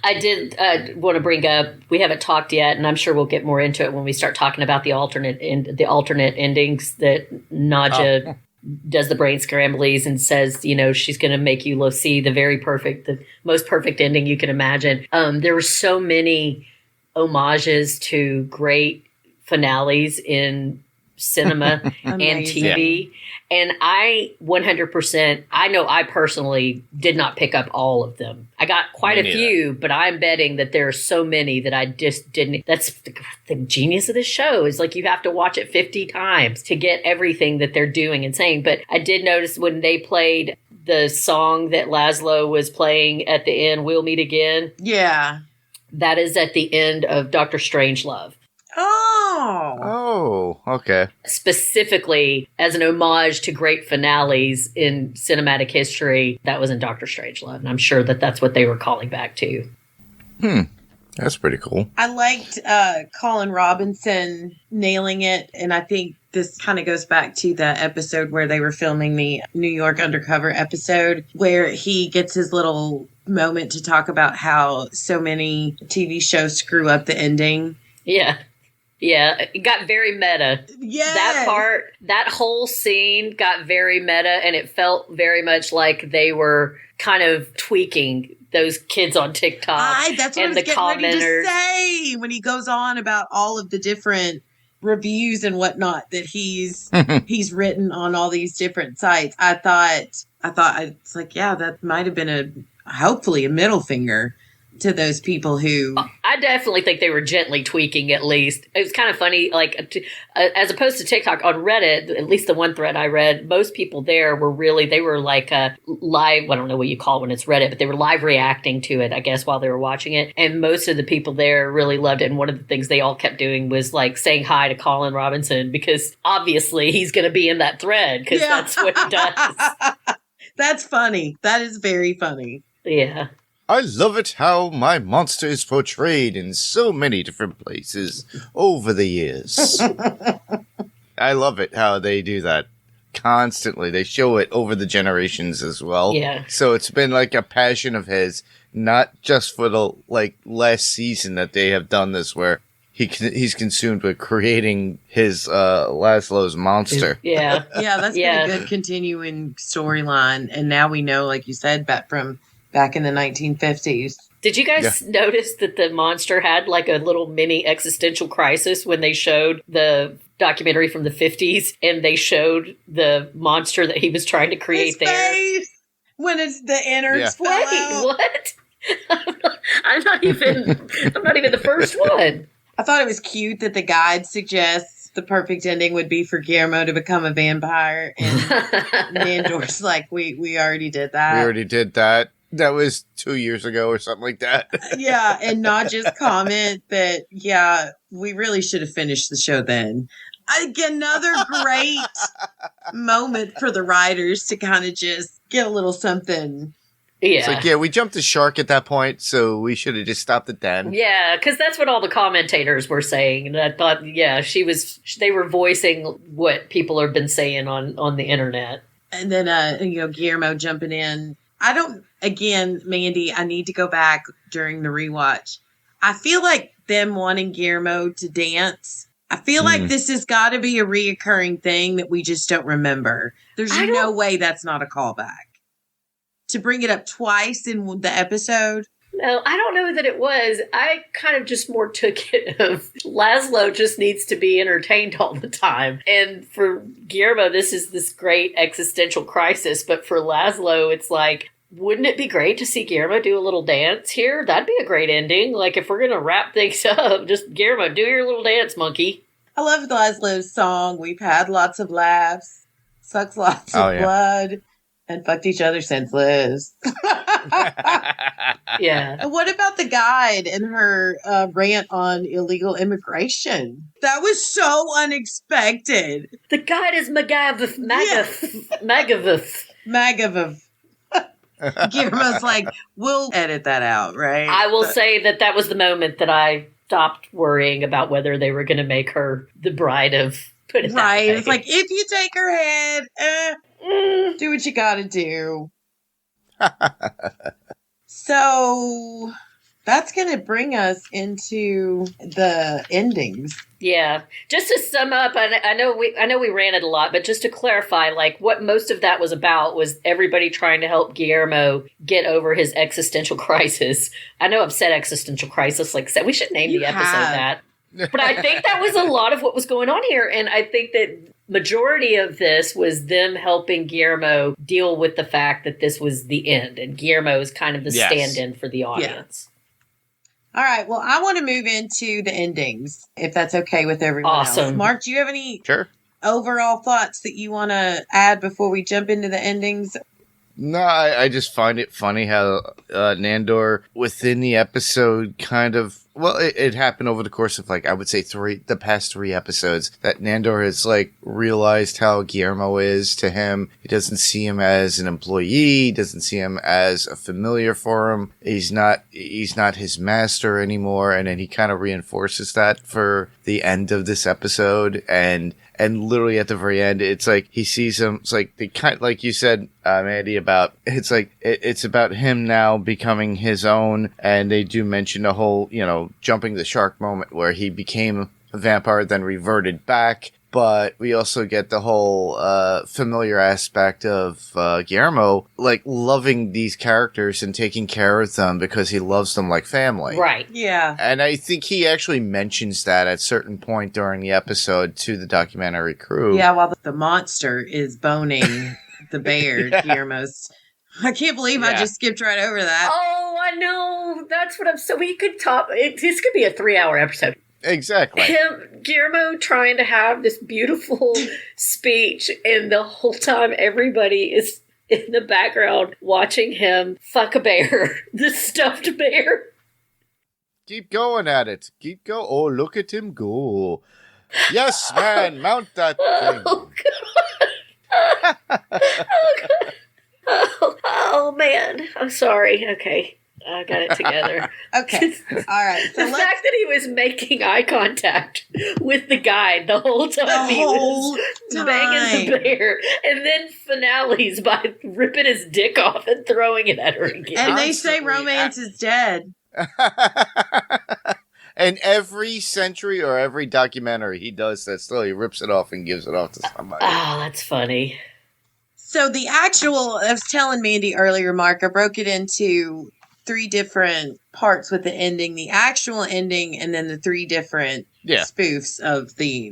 I did want to bring up, we haven't talked yet, and I'm sure we'll get more into it when we start talking about the alternate endings that Nadja does the brain scramblies and says, she's going to make you see the most perfect ending you can imagine. There were so many homages to great finales in cinema and TV. And I 100%, I know I personally did not pick up all of them. I got quite a few, but I'm betting that there are so many that I just didn't. That's the genius of this show is like you have to watch it 50 times to get everything that they're doing and saying. But I did notice when they played the song that Laszlo was playing at the end, We'll Meet Again. Yeah. That is at the end of Dr. Strangelove. Oh, okay. Specifically as an homage to great finales in cinematic history, that was in Doctor Strangelove. And I'm sure that that's what they were calling back to. That's pretty cool. I liked Colin Robinson nailing it. And I think this kind of goes back to the episode where they were filming the New York Undercover episode, where he gets his little moment to talk about how so many TV shows screw up the ending. Yeah. Yeah, it got very meta. Yeah. That whole scene got very meta, and it felt very much like they were kind of tweaking those kids on TikTok. That's what I was getting ready to say when he goes on about all of the different reviews and whatnot that he's written on all these different sites. I thought it's like, yeah, that might have been hopefully a middle finger to those people who... I definitely think they were gently tweaking, at least. It was kind of funny, like, as opposed to TikTok, on Reddit, at least the one thread I read, most people there were they were like live, I don't know what you call it when it's Reddit, but they were live reacting to it, I guess, while they were watching it. And most of the people there really loved it. And one of the things they all kept doing was, like, saying hi to Colin Robinson, because obviously he's going to be in that thread, because that's what he does. That's funny. That is very funny. Yeah. I love it how my monster is portrayed in so many different places over the years. I love it how they do that constantly. They show it over the generations as well. Yeah. So it's been like a passion of his, not just for the last season that they have done this, where he's consumed with creating his Laszlo's monster. Yeah. Yeah, that's been a good continuing storyline. And now we know, like you said, back in the 1950s. Did you guys notice that the monster had like a little mini existential crisis when they showed the documentary from the 50s and they showed the monster that he was trying to create His face, when it's the innards fell out. What? I'm not even the first one. I thought it was cute that the guide suggests the perfect ending would be for Guillermo to become a vampire, and Nandor's like, we already did that. We already did that. That was 2 years ago or something like that. Yeah, and not just comment that, we really should have finished the show then. Another great moment for the writers to kind of just get a little something It's like, yeah, we jumped the shark at that point, so we should have just stopped it then. Yeah, because that's what all the commentators were saying. And I thought, yeah, they were voicing what people have been saying on the internet. And then, Guillermo jumping in. Mandy, I need to go back during the rewatch. I feel like them wanting Guillermo to dance. I feel like this has got to be a reoccurring thing that we just don't remember. There's no way that's not a callback. To bring it up twice in the episode. No, I don't know that it was. I kind of just more took it of Laszlo just needs to be entertained all the time. And for Guillermo, this is this great existential crisis. But for Laszlo, it's like, wouldn't it be great to see Guillermo do a little dance here? That'd be a great ending. Like, if we're going to wrap things up, just Guillermo, do your little dance, monkey. I love Laszlo's song. We've had lots of laughs, sucks lots of blood, and fucked each other senseless. Yeah. And what about the guide and her rant on illegal immigration? That was so unexpected. The guide is Magavath. Guillermo's like, we'll edit that out, right? I will say that was the moment that I stopped worrying about whether they were going to make her the bride of... Right. It's like, if you take her head, do what you gotta do. So that's going to bring us into the endings. Yeah. Just to sum up, I know we ran it a lot, but just to clarify, like what most of that was about was everybody trying to help Guillermo get over his existential crisis. I know I've said existential crisis, like we should name the episode that. But I think that was a lot of what was going on here. And I think that majority of this was them helping Guillermo deal with the fact that this was the end. And Guillermo is kind of the stand-in for the audience. Yeah. All right. Well, I want to move into the endings, if that's okay with everyone else. Mark, do you have any overall thoughts that you want to add before we jump into the endings? No, I just find it funny how Nandor, within the episode, kind of... Well, it happened over the course of, I would say the past 3 episodes, that Nandor has, realized how Guillermo is to him. He doesn't see him as an employee. He doesn't see him as a familiar for him. He's not his master anymore. And then he kind of reinforces that for the end of this episode. And literally at the very end, it's like he sees him. It's like they kind, like you said, Mandy, about it's like it's about him now becoming his own. And they do mention the whole, jumping the shark moment where he became a vampire, then reverted back. But we also get the whole familiar aspect of Guillermo, loving these characters and taking care of them because he loves them like family. Right. Yeah. And I think he actually mentions that at a certain point during the episode to the documentary crew. Yeah, while the monster is boning the bear, Guillermo's... I can't believe I just skipped right over that. Oh, I know. That's what I'm... So we could talk... This could be a 3-hour episode. Exactly. Guillermo trying to have this beautiful speech, and the whole time everybody is in the background watching him fuck a bear. The stuffed bear. Keep going at it. Keep going. Oh, look at him go. Yes, man. Mount that thing. Oh, God. Oh, God. Oh, man. I'm sorry. Okay. I got it together. Okay. All right. So the fact that he was making eye contact with the guide the whole time he was banging the bear, and then finales by ripping his dick off and throwing it at her again. And they say romance is dead. And every century or every documentary he does that still, he rips it off and gives it off to somebody. Oh, that's funny. So the actual, I was telling Mandy earlier, Mark, I broke it into 3 different parts with the ending, the actual ending, and then the 3 different spoofs of the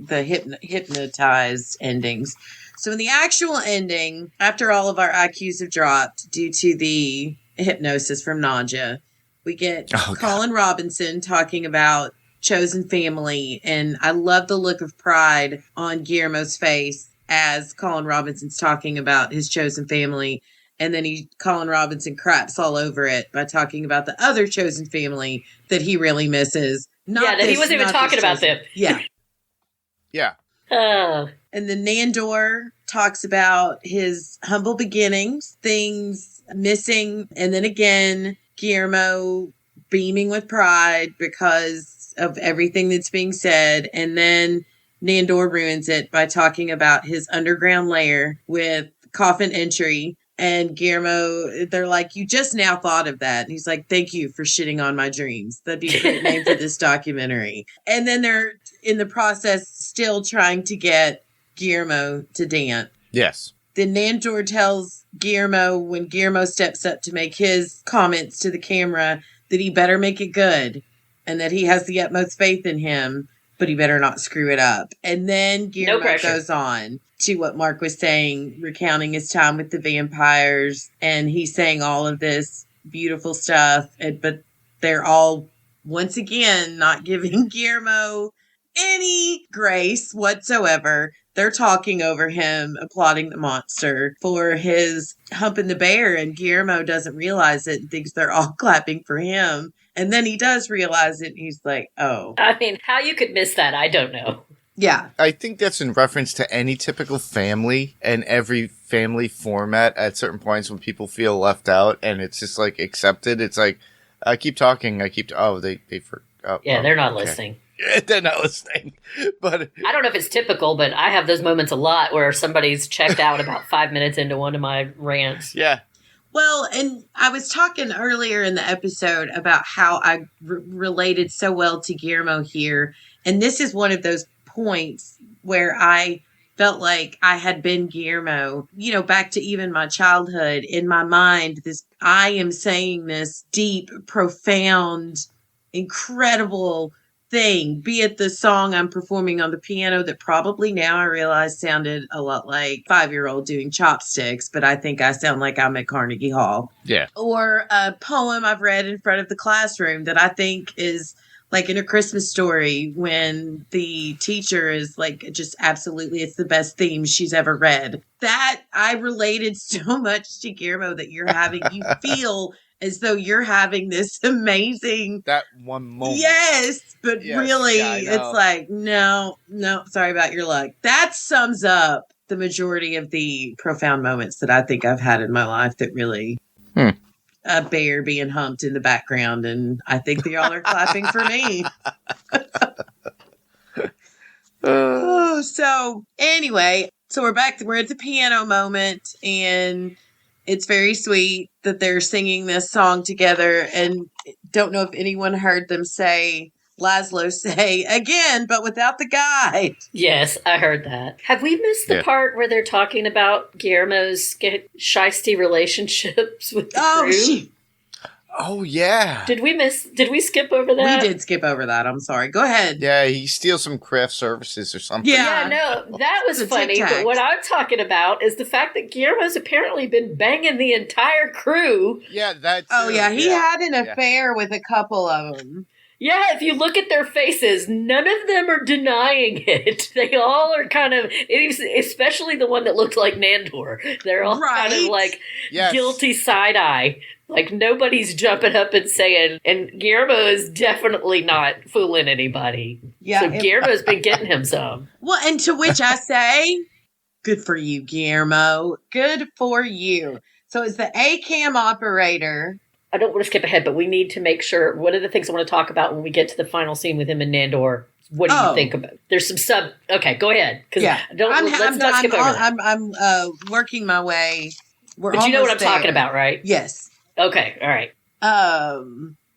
hypnotized endings. So in the actual ending, after all of our IQs have dropped due to the hypnosis from Nadja, we get Colin Robinson talking about chosen family, and I love the look of pride on Guillermo's face as Colin Robinson's talking about his chosen family. And then Colin Robinson craps all over it by talking about the other chosen family that he really misses. That he wasn't even talking about them. Yeah. Yeah. And then Nandor talks about his humble beginnings, things missing, and then again, Guillermo beaming with pride because of everything that's being said. And then Nandor ruins it by talking about his underground lair with coffin entry. And Guillermo, they're like, you just now thought of that. And he's like, thank you for shitting on my dreams. That'd be a great name for this documentary. And then they're in the process still trying to get Guillermo to dance. Yes. Then Nandor tells Guillermo, when Guillermo steps up to make his comments to the camera, that he better make it good and that he has the utmost faith in him, but he better not screw it up. And then Guillermo goes on to what Mark was saying, recounting his time with the vampires, and he's saying all of this beautiful stuff, but they're all, once again, not giving Guillermo any grace whatsoever. They're talking over him, applauding the monster for his humping the bear, and Guillermo doesn't realize it and thinks they're all clapping for him. And then he does realize it, and he's like, oh. I mean, how you could miss that, I don't know. Yeah. I think that's in reference to any typical family and every family format at certain points when people feel left out and it's just like accepted. It's like, I keep talking. They forgot. Yeah, they're not listening. Yeah, they're not listening. But I don't know if it's typical, but I have those moments a lot where somebody's checked out about 5 minutes into one of my rants. yeah. Well, and I was talking earlier in the episode about how I related so well to Guillermo here. And this is one of those points where I felt like I had been Guillermo, back to even my childhood. In my mind, I am saying this deep, profound, incredible thing, be it the song I'm performing on the piano that probably now I realize sounded a lot like 5-year-old doing chopsticks, but I think I sound like I'm at Carnegie Hall. Yeah. Or a poem I've read in front of the classroom that I think is like in A Christmas Story when the teacher is like, just absolutely, it's the best theme she's ever read. That I related so much to Guillermo that you feel as though you're having this amazing... That one moment. Yes, but really, it's like, no, sorry about your luck. That sums up the majority of the profound moments that I think I've had in my life that really... A bear being humped in the background, and I think they all are clapping for me. So anyway, we're back. We're at the piano moment, and it's very sweet that they're singing this song together. And don't know if anyone heard them Laszlo say again, but without the guide. Yes, I heard that. Have we missed the part where they're talking about Guillermo's shisty relationships with the crew? Oh, yeah. Did we skip over that? We did skip over that. I'm sorry. Go ahead. Yeah, he steals some craft services or something. Yeah, no, that was funny. But what I'm talking about is the fact that Guillermo's apparently been banging the entire crew. Yeah, that's... Oh, yeah, he had an affair with a couple of them. Yeah, if you look at their faces, none of them are denying it. They all are kind of, especially the one that looked like Nandor. They're all kind of like guilty side-eye. Like nobody's jumping up and saying, and Guillermo is definitely not fooling anybody. Yeah, so Guillermo's been getting him some. Well, and to which I say, good for you, Guillermo. Good for you. So it's the ACAM operator. I don't want to skip ahead, but we need to make sure. One of the things I want to talk about when we get to the final scene with him and Nandor. What do you think about? There's some Okay, go ahead. Yeah, let's not skip over that. I'm working my way. But you know what I'm talking about, right? Yes. Okay. All right.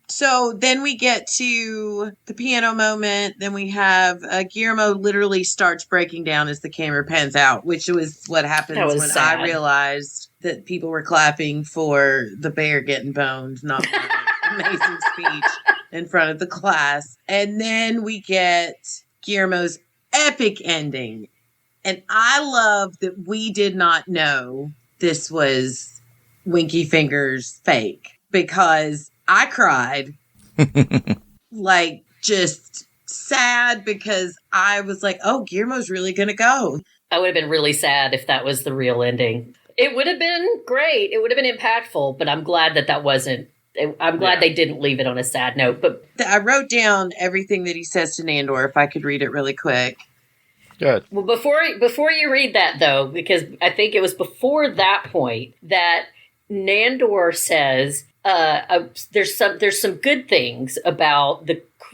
So then we get to the piano moment. Then we have Guillermo literally starts breaking down as the camera pans out, which was what happens when sad. I realized that people were clapping for the bear getting boned, not my amazing speech in front of the class. And then we get Guillermo's epic ending. And I love that we did not know this was Winky Fingers fake, because I cried like just sad because I was like, oh, Guillermo's really going to go. I would have been really sad if that was the real ending. It would have been great. It would have been impactful, but I'm glad that wasn't. I'm glad they didn't leave it on a sad note. But I wrote down everything that he says to Nandor, if I could read it really quick. Good. Well, before you read that though, because I think it was before that point that Nandor says there's some good things about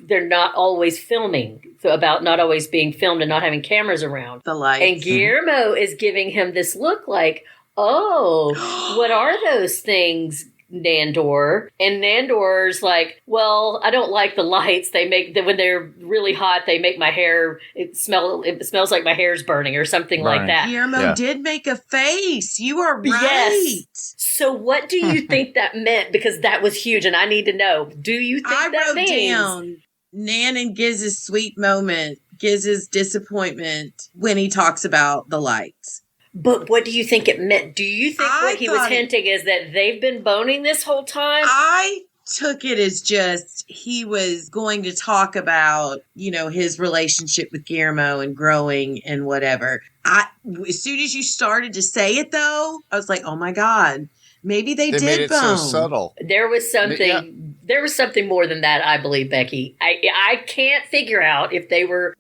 they're not always filming, so about not always being filmed and not having cameras around. The lights. And Guillermo is giving him this look like, oh, what are those things, Nandor? And Nandor's like, well, I don't like the lights. They make when they're really hot, they make my hair it smells like my hair's burning or something like that. Guillermo did make a face. You are right. Yes. So what do you think that meant? Because that was huge, and I need to know. Do you think I that wrote means down Nan and Giz's sweet moment, Giz's disappointment when he talks about the lights. But what do you think it meant? Do you think what he was hinting is that they've been boning this whole time? I took it as just he was going to talk about, his relationship with Guillermo and growing and whatever. As soon as you started to say it, though, I was like, oh, my God. Maybe they did made it bone. so subtle. There was something. Yeah. There was something more than that, I believe, Becky. I can't figure out if they were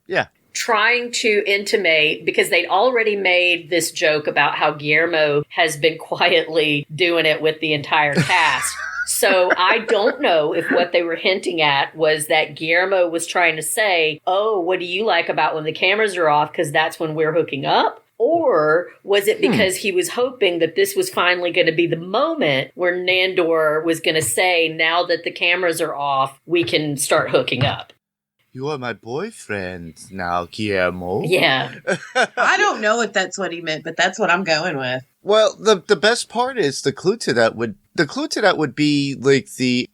trying to intimate, because they'd already made this joke about how Guillermo has been quietly doing it with the entire cast. So I don't know if what they were hinting at was that Guillermo was trying to say, oh, what do you like about when the cameras are off? Because that's when we're hooking up. Or was it because he was hoping that this was finally going to be the moment where Nandor was going to say, now that the cameras are off, we can start hooking up? You are my boyfriend now, Guillermo. Yeah. I don't know if that's what he meant, but that's what I'm going with. Well, the best part is the clue to that would be like the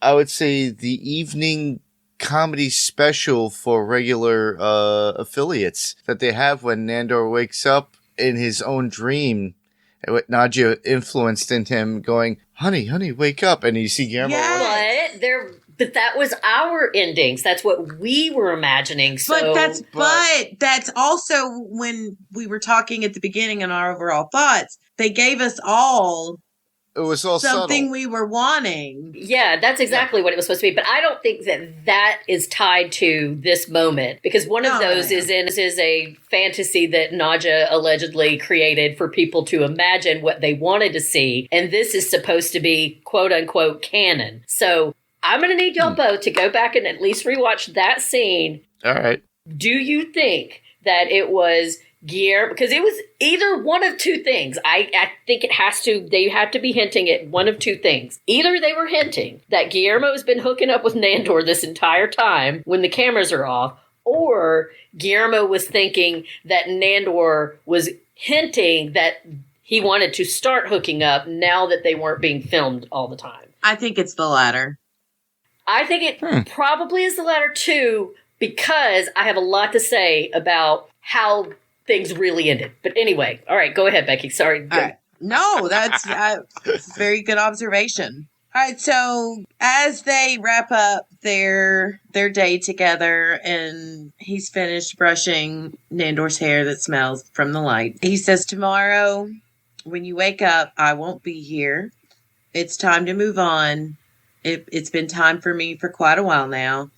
evening comedy special for regular affiliates that they have when Nandor wakes up in his own dream. And what Nadja influenced in him going, honey, wake up. And you see Guillermo. Yes. But that was our endings. That's what we were imagining. So, but that's also when we were talking at the beginning in our overall thoughts. They gave us all. It was all something subtle. We were wanting. Yeah, that's exactly what it was supposed to be. But I don't think that is tied to this moment, because one of those is a fantasy that Nadja allegedly created for people to imagine what they wanted to see, and this is supposed to be quote unquote canon. So I'm going to need y'all both to go back and at least rewatch that scene. All right. Do you think that it was Guillermo? Because it was either one of two things. I think they had to be hinting at one of two things. Either they were hinting that Guillermo has been hooking up with Nandor this entire time when the cameras are off, or Guillermo was thinking that Nandor was hinting that he wanted to start hooking up now that they weren't being filmed all the time. I think it's the latter. I think it probably is the latter too, because I have a lot to say about how things really ended. But anyway, all right, go ahead, Becky. Sorry. All right. No, that's a very good observation. All right, so as they wrap up their day together and he's finished brushing Nandor's hair that smells from the light, he says, tomorrow, when you wake up, I won't be here. It's time to move on. It's been time for me for quite a while now.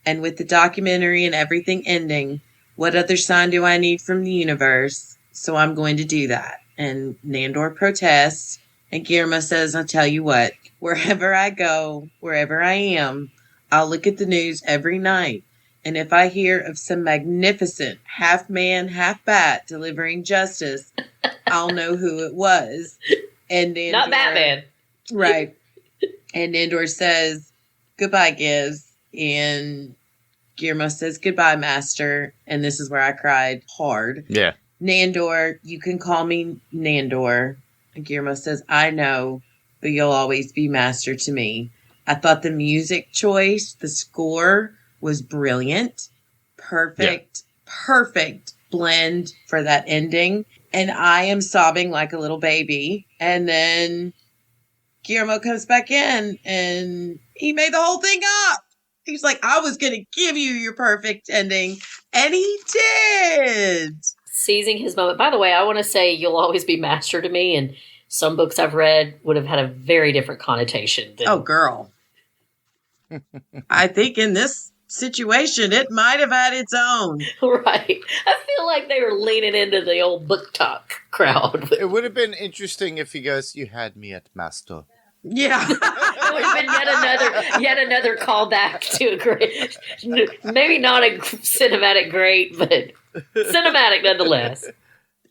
And with the documentary and everything ending, what other sign do I need from the universe? So I'm going to do that. And Nandor protests. And Guillermo says, I'll tell you what, wherever I go, wherever I am, I'll look at the news every night. And if I hear of some magnificent half man, half bat delivering justice, I'll know who it was. And Nandor, not Batman. Right. And Nandor says, goodbye, Giz. And Guillermo says, goodbye, Master. And this is where I cried hard. Yeah. Nandor, you can call me Nandor. And Guillermo says, I know, but you'll always be Master to me. I thought the music choice, the score, was brilliant. Perfect blend for that ending. And I am sobbing like a little baby. And then Guillermo comes back in and he made the whole thing up. He's like, I was going to give you your perfect ending. And he did. Seizing his moment. By the way, I want to say you'll always be Master to me. And some books I've read would have had a very different connotation. Oh, girl. I think in this situation, it might have had its own. Right. I feel like they were leaning into the old book talk crowd. It would have been interesting if he goes, "You had me at master." Yeah. It would have been yet another callback to a great, maybe not a cinematic great, but cinematic nonetheless.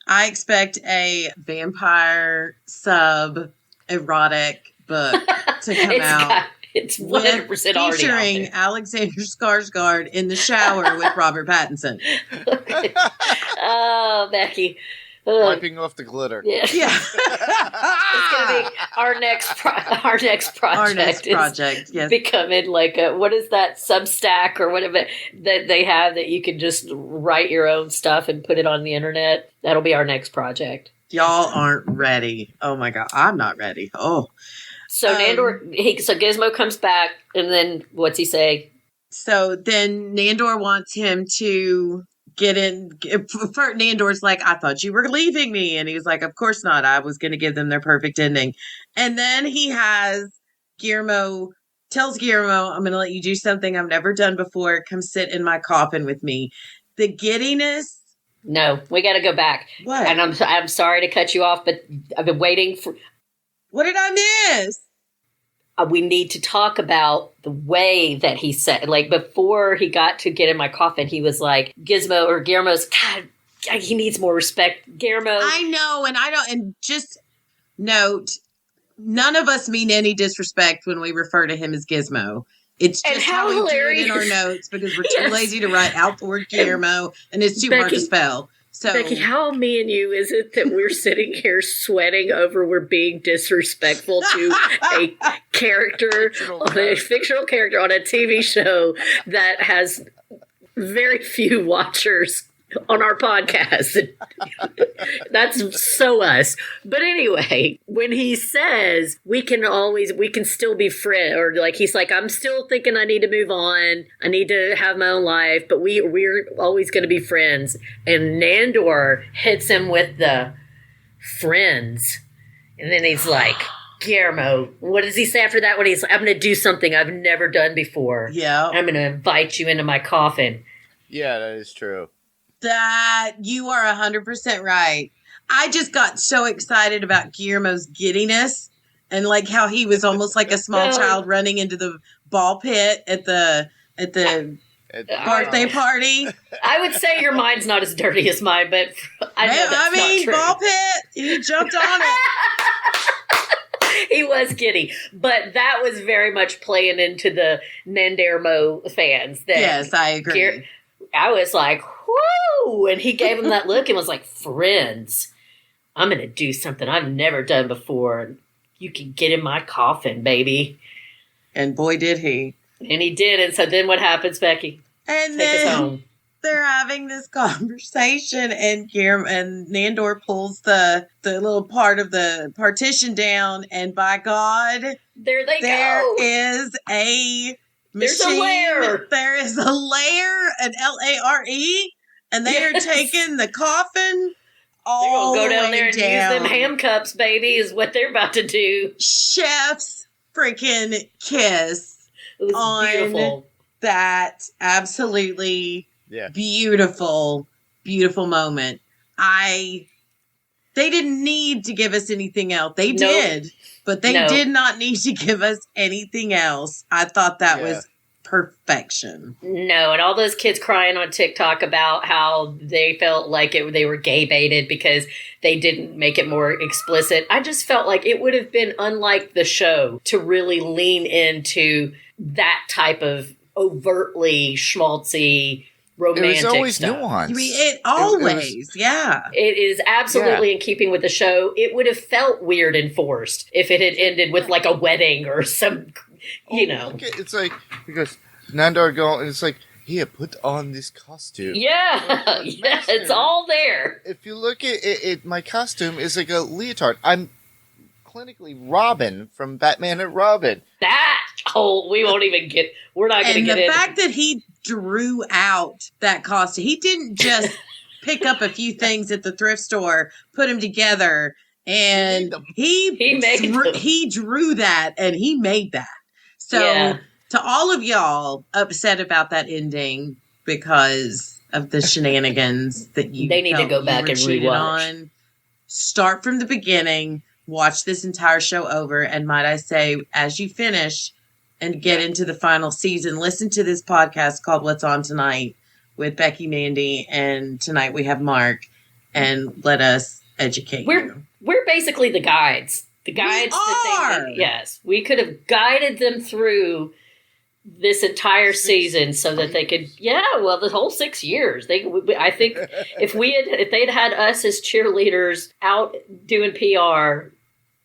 I expect a vampire sub erotic book to come out. It's 100% already featuring out Alexander Skarsgård in the shower with Robert Pattinson. Oh, Becky. Wiping off the glitter. Yeah. It's going to be our next project. Our next project, yes. Becoming like what is that, Substack or whatever that they have that you can just write your own stuff and put it on the internet. That'll be our next project. Y'all aren't ready. Oh my God. I'm not ready. Oh. So Nandor, so Gizmo comes back, and then what's he say? So then Nandor wants him to get in. Nandor's like, I thought you were leaving me. And he was like, of course not. I was going to give them their perfect ending. And then he tells Guillermo, I'm going to let you do something I've never done before. Come sit in my coffin with me. The giddiness. No, we got to go back. What? And I'm sorry to cut you off, but I've been waiting for. What did I miss? We need to talk about the way that he said, like before he got to get in my coffin, he was like, Guillermo's, God, he needs more respect. Guillermo. I know, and just note, none of us mean any disrespect when we refer to him as Gizmo. It's just how we hilarious. do it in our notes because we're too lazy to write out the word Guillermo, and it's too hard to spell. So, Becky, how me and you is it that we're sitting here sweating over we're being disrespectful to a character, a fictional character on a TV show that has very few watchers on our podcast? That's so us. But anyway, when he says we can still be friends, or like he's like, I'm still thinking I need to move on. I need to have my own life, but we're always going to be friends. And Nandor hits him with the friends. And then he's like, Guillermo, what does he say after that? When he's like, I'm going to do something I've never done before. Yeah. I'm going to invite you into my coffin. Yeah, that is true. That you are 100% right. I just got so excited about Guillermo's giddiness and like how he was almost like a small child running into the ball pit at the birthday party. I would say your mind's not as dirty as mine, but I know that's not true. Ball pit. He jumped on it. He was giddy, but that was very much playing into the Nandermo fans. Yes, I agree. I was like, whoo! And he gave him that look and was like, friends, I'm going to do something I've never done before. You can get in my coffin, baby. And boy, did he. And he did. And so then what happens, Becky? And Take us home. They're having this conversation, and Nandor pulls the little part of the partition down, and by God, there go. Is a machine. There's a layer. There is a layer, an LARE, and they are taking the coffin all they're gonna go down there and down. use them ham cups, baby, is what they're about to do. Chef's freaking kiss. It was beautiful. That absolutely beautiful, beautiful moment. They didn't need to give us anything else. They did, but they did not need to give us anything else. I thought that was perfection. No, and all those kids crying on TikTok about how they felt like they were gay baited because they didn't make it more explicit. I just felt like it would have been unlike the show to really lean into that type of overtly schmaltzy romantic it was always stuff. nuanced. I mean, it always, It is absolutely in keeping with the show. It would have felt weird and forced if it had ended with like a wedding or some, you know. It's like, because Nandor going, it's like, here, put on this costume. Yeah, it's all there. If you look at it, my costume is like a leotard. I'm clinically Robin from Batman and Robin. We won't even get, we're not going to get in. And the fact that he drew out that costume, he didn't just pick up a few things at the thrift store, put them together, and he drew that, and he made that. So To all of y'all upset about that ending because of the shenanigans that you They need to felt go you back were and cheated rewatch. on, start from the beginning, watch this entire show over, and might I say, as you finish and get into the final season, listen to this podcast called What's On Tonight with Becky, Mandy, and tonight we have Mark, and let us educate you. We're basically the guides. The guides yes. We could have guided them through this entire season so that they could the whole 6 years. I think if they'd had us as cheerleaders out doing PR,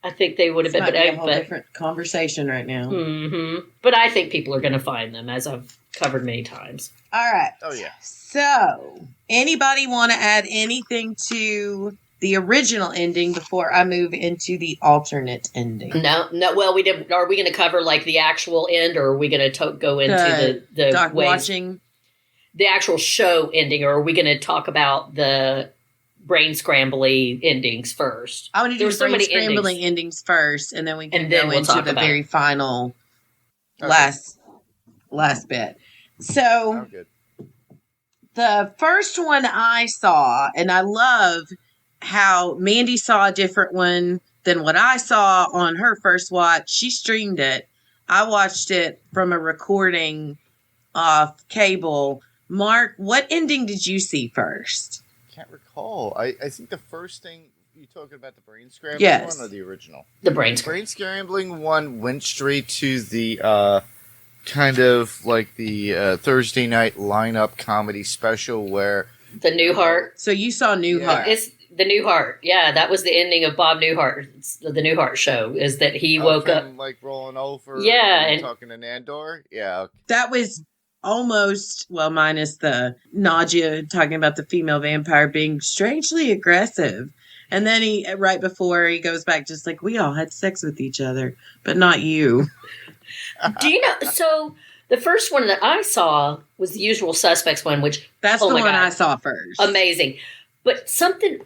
I think they would have been a whole different conversation right now. Mm-hmm. But I think people are going to find them, as I've covered many times. All right. Oh, yeah. So, anybody want to add anything to the original ending before I move into the alternate ending? No. Well, we did. Are we going to cover like the actual end, or are we going to go into the doc ways, watching the actual show ending, or are we going to talk about the brain scrambly endings first? I want to do brain scrambling endings first, and then we can go into the very final last bit. So the first one I saw, and I love how Mandy saw a different one than what I saw on her first watch. She streamed it. I watched it from a recording off cable. Mark, what ending did you see first? Can't recall. I think the first thing you talking about, the brain scrambling one or the original? The brain scrambling one went straight to the kind of like the Thursday night lineup comedy special where the Newhart. So you saw Newhart. It's the Newhart. Yeah, that was the ending of Bob Newhart. The Newhart show is that he woke up like rolling over. And talking to Nandor. Yeah, okay. That was almost, well, minus the nausea, talking about the female vampire being strangely aggressive. And then he, right before he goes back, just like, we all had sex with each other, but not you. Do you know? So the first one that I saw was the Usual Suspects one, which that's the one I saw first. Amazing, but something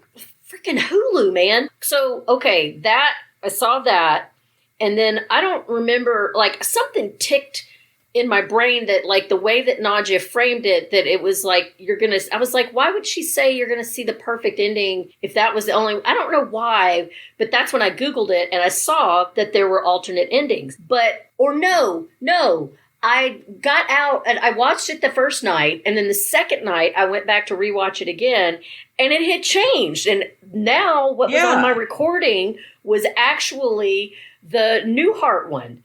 freaking Hulu, man. So okay, that I saw that, and then I don't remember, like something ticked in my brain that like the way that Nadia framed it, that it was like I was like, why would she say you're gonna see the perfect ending if that was the only? I don't know why, but that's when I Googled it and I saw that there were alternate endings. No, I got out and I watched it the first night, and then the second night I went back to rewatch it again, and it had changed. And now what was on my recording was actually the Newhart one.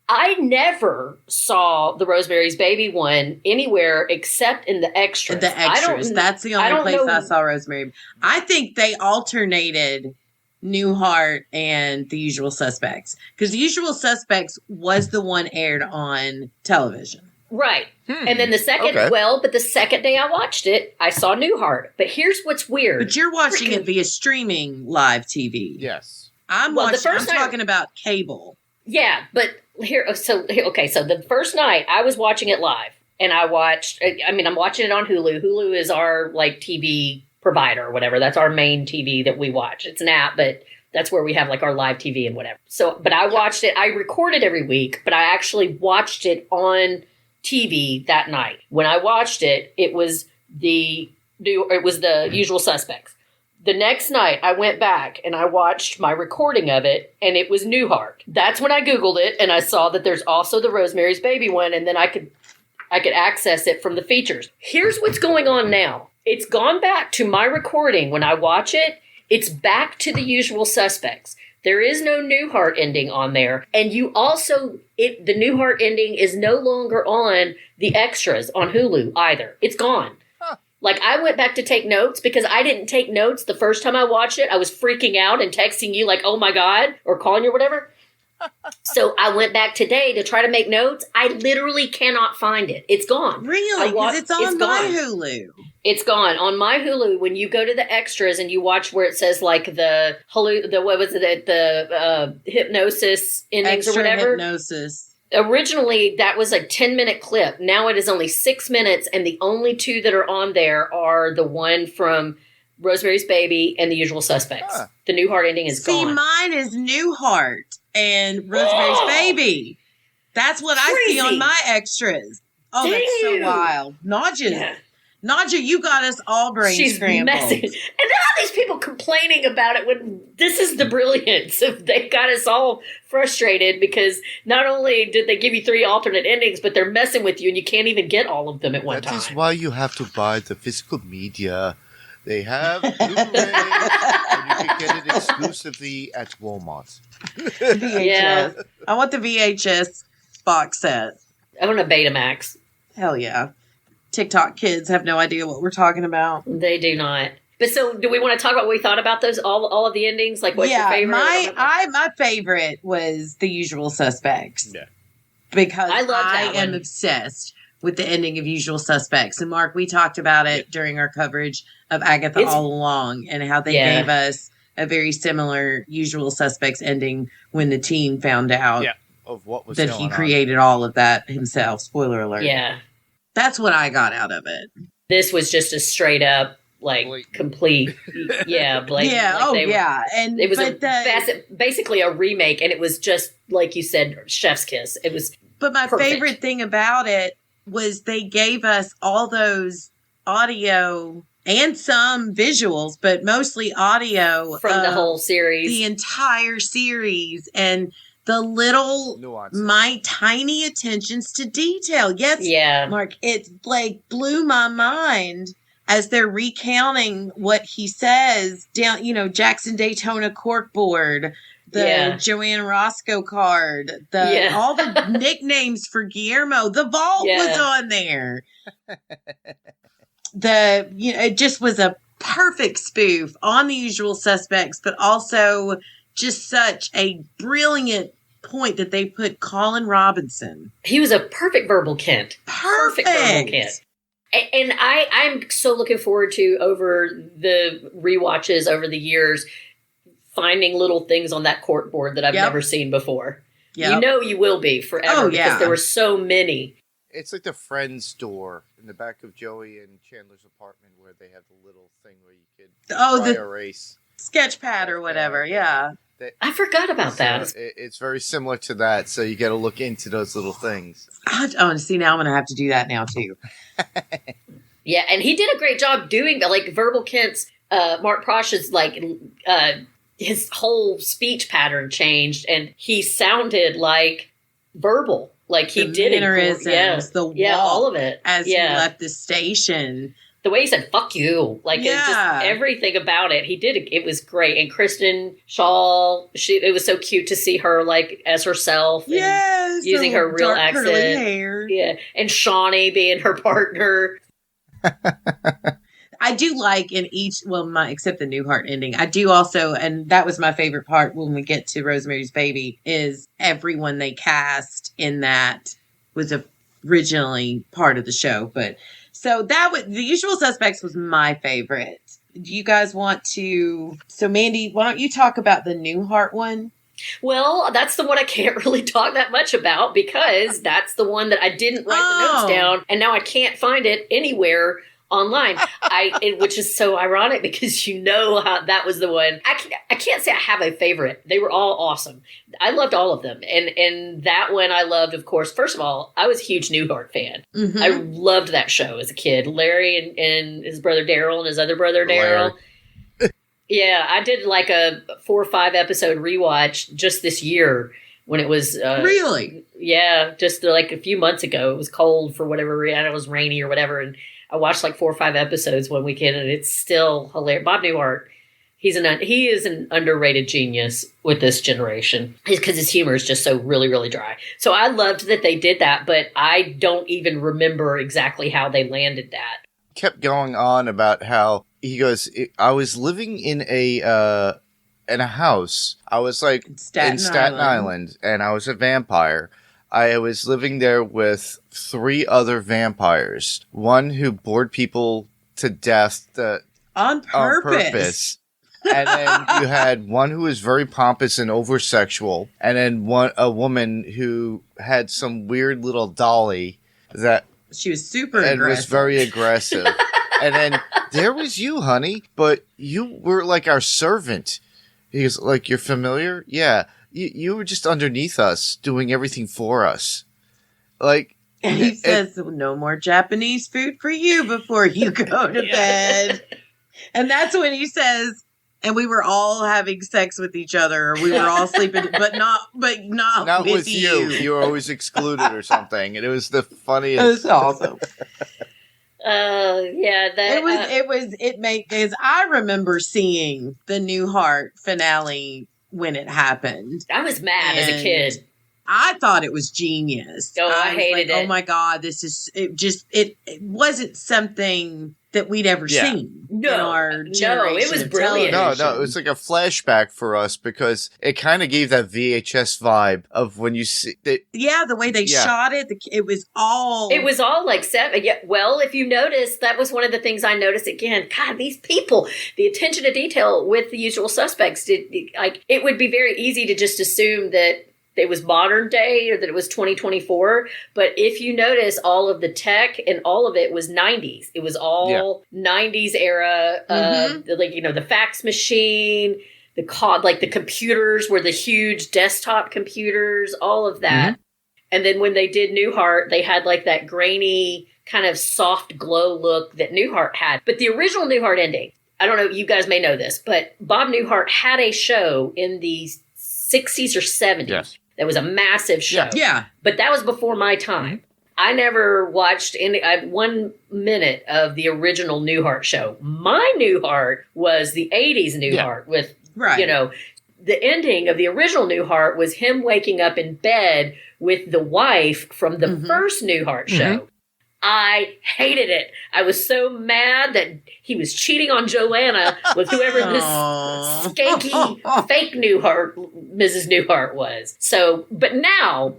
I never saw the Rosemary's Baby one anywhere except in the extras. The extras. That's the only place I saw Rosemary. I think they alternated Newhart and The Usual Suspects, because The Usual Suspects was the one aired on television. Right. And then the second, but the second day I watched it, I saw Newhart. But here's what's weird. But you're watching it via streaming live TV. Yes. I'm talking about cable. Yeah, but so the first night I was watching it live, and I'm watching it on Hulu. Hulu is our like TV provider or whatever. That's our main TV that we watch. It's an app, but that's where we have like our live TV and whatever. So, but I watched it. I record it every week, but I actually watched it on TV that night. When I watched it, it was the Usual Suspects. The next night, I went back and I watched my recording of it, and it was Newhart. That's when I Googled it, and I saw that there's also the Rosemary's Baby one, and then I could access it from the features. Here's what's going on now. It's gone back to my recording. When I watch it, it's back to the Usual Suspects. There is no Newhart ending on there. And you also, the Newhart ending is no longer on the extras on Hulu either. It's gone. Like, I went back to take notes because I didn't take notes the first time I watched it. I was freaking out and texting you like, oh my God, or calling you or whatever. So I went back today to try to make notes. I literally cannot find it. It's gone. Really? Because it's on my Hulu. It's gone. On my Hulu, when you go to the extras and you watch where it says like the hypnosis endings or whatever. Hypnosis. Originally, that was a 10-minute clip. Now it is only 6 minutes, and the only two that are on there are the one from Rosemary's Baby and The Usual Suspects. The Newhart ending is gone. See, mine is Newhart and Rosemary's Baby. That's what I see on my extras. Oh, that's so wild. Naja, you got us all brain scrambled. Messing. And now these people complaining about it when this is the brilliance of they got us all frustrated because not only did they give you 3 alternate endings, but they're messing with you and you can't even get all of them at one time. That is why you have to buy the physical media. They have Blu-ray, and you can get it exclusively at Walmart. VHS. Yeah. I want the VHS box set. I want a Betamax. Hell yeah. TikTok kids have no idea what we're talking about. They do not. But so, do we want to talk about what we thought about those all of the endings? Like, what's your favorite? My favorite was The Usual Suspects. Yeah, because I am obsessed with the ending of Usual Suspects. And Mark, we talked about it during our coverage of Agatha All Along and how they gave us a very similar Usual Suspects ending when the teen found out of what was that he created all of that himself. Spoiler alert. Yeah. That's what I got out of it. This was just a straight up, complete, blatant. Yeah, and it was basically a remake, and it was just like you said, chef's kiss. It was. But my favorite thing about it was they gave us all those audio and some visuals, but mostly audio from the whole series, the entire series, and the little, my tiny attentions to detail. Yes, Mark, it blew my mind as they're recounting what he says down, Jackson Daytona corkboard, the Joanne Roscoe card, all the nicknames for Guillermo. The vault was on there. It just was a perfect spoof on The Usual Suspects, but also just such a brilliant point that they put Colin Robinson. He was a perfect verbal Kent. Perfect verbal Kent. And I'm so looking forward to, over the rewatches over the years, finding little things on that court board that I've never seen before. Yep. You will be forever because there were so many. It's like the Friends door in the back of Joey and Chandler's apartment where they have the little thing where you could erase. Sketch pad or whatever, I forgot about that. It's very similar to that, so you got to look into those little things. See, now I'm going to have to do that now, too. Yeah, and he did a great job doing that. Verbal Kent's, Mark Prosh's, his whole speech pattern changed, and he sounded like verbal. Like he did it. The walk, all of it. As he left the station. The way he said, fuck you. Just everything about it. He did it was great. And Kristen Shaw, it was so cute to see her as herself. Yes. Using her real dark, accent. Curly hair. Yeah. And Shawnee being her partner. I do like except the Newhart ending. I do also, and that was my favorite part when we get to Rosemary's Baby, is everyone they cast in that was originally part of the show. But so The Usual Suspects was my favorite. Do you guys want to? So Mandy, why don't you talk about the Newhart one? Well, that's the one I can't really talk that much about because that's the one that I didn't write the notes down, and now I can't find it anywhere online. Which is so ironic because how that was the one. I can't say I have a favorite. They were all awesome. I loved all of them, and that one I loved. Of course, first of all, I was a huge Newhart fan. Mm-hmm. I loved that show as a kid. Larry and his brother Daryl and his other brother Daryl. Yeah, I did a 4 or 5 episode rewatch just this year when it was really. Yeah, just a few months ago. It was cold for whatever reason. It was rainy or whatever, and I watched 4 or 5 episodes one weekend, and it's still hilarious. Bob Newhart, he is an underrated genius with this generation because his humor is just so really, really dry. So I loved that they did that, but I don't even remember exactly how they landed that. Kept going on about how he goes, I was living in a house. I was in Staten Island, and I was a vampire. I was living there with 3 other vampires. One who bored people to death on purpose. And then you had one who was very pompous and over-sexual. And then a woman who had some weird little dolly that... She was super aggressive. And was very aggressive. And then there was you, honey. But you were our servant. He goes, you're familiar? Yeah. You were just underneath us, doing everything for us. Like, And he says, no more Japanese food for you before you go to bed. And that's when he says, and we were all having sex with each other. Or we were all sleeping, but not with you. You were always excluded or something. And it was the funniest. It was awesome. Yeah, It made, because I remember seeing the Newhart finale when it happened. I was mad as a kid. I thought it was genius. Oh, I hated it. Oh my God, it wasn't something that we'd ever seen in our generation. It was brilliant. No, it was like a flashback for us because it kind of gave that VHS vibe of when you see that. Yeah, the way they shot it, it was all like seven. Yeah, well, if you notice, that was one of the things I noticed again. God, these people, the attention to detail with The Usual Suspects, it would be very easy to just assume that it was modern day or that it was 2024. But if you notice, all of the tech and all of it was 90s. It was all 90s era, the fax machine, the computers were the huge desktop computers, all of that. Mm-hmm. And then when they did Newhart, they had like that grainy kind of soft glow look that Newhart had. But the original Newhart ending, I don't know, you guys may know this, but Bob Newhart had a show in the 60s or 70s. Yes. That was a massive show. Yeah. But that was before my time. I never watched 1 minute of the original Newhart show. My Newhart was the 80s Newhart with, the ending of the original Newhart was him waking up in bed with the wife from the first Newhart show. Mm-hmm. I hated it. I was so mad that he was cheating on Joanna with whoever this skanky fake Newhart, Mrs. Newhart was. So, but now,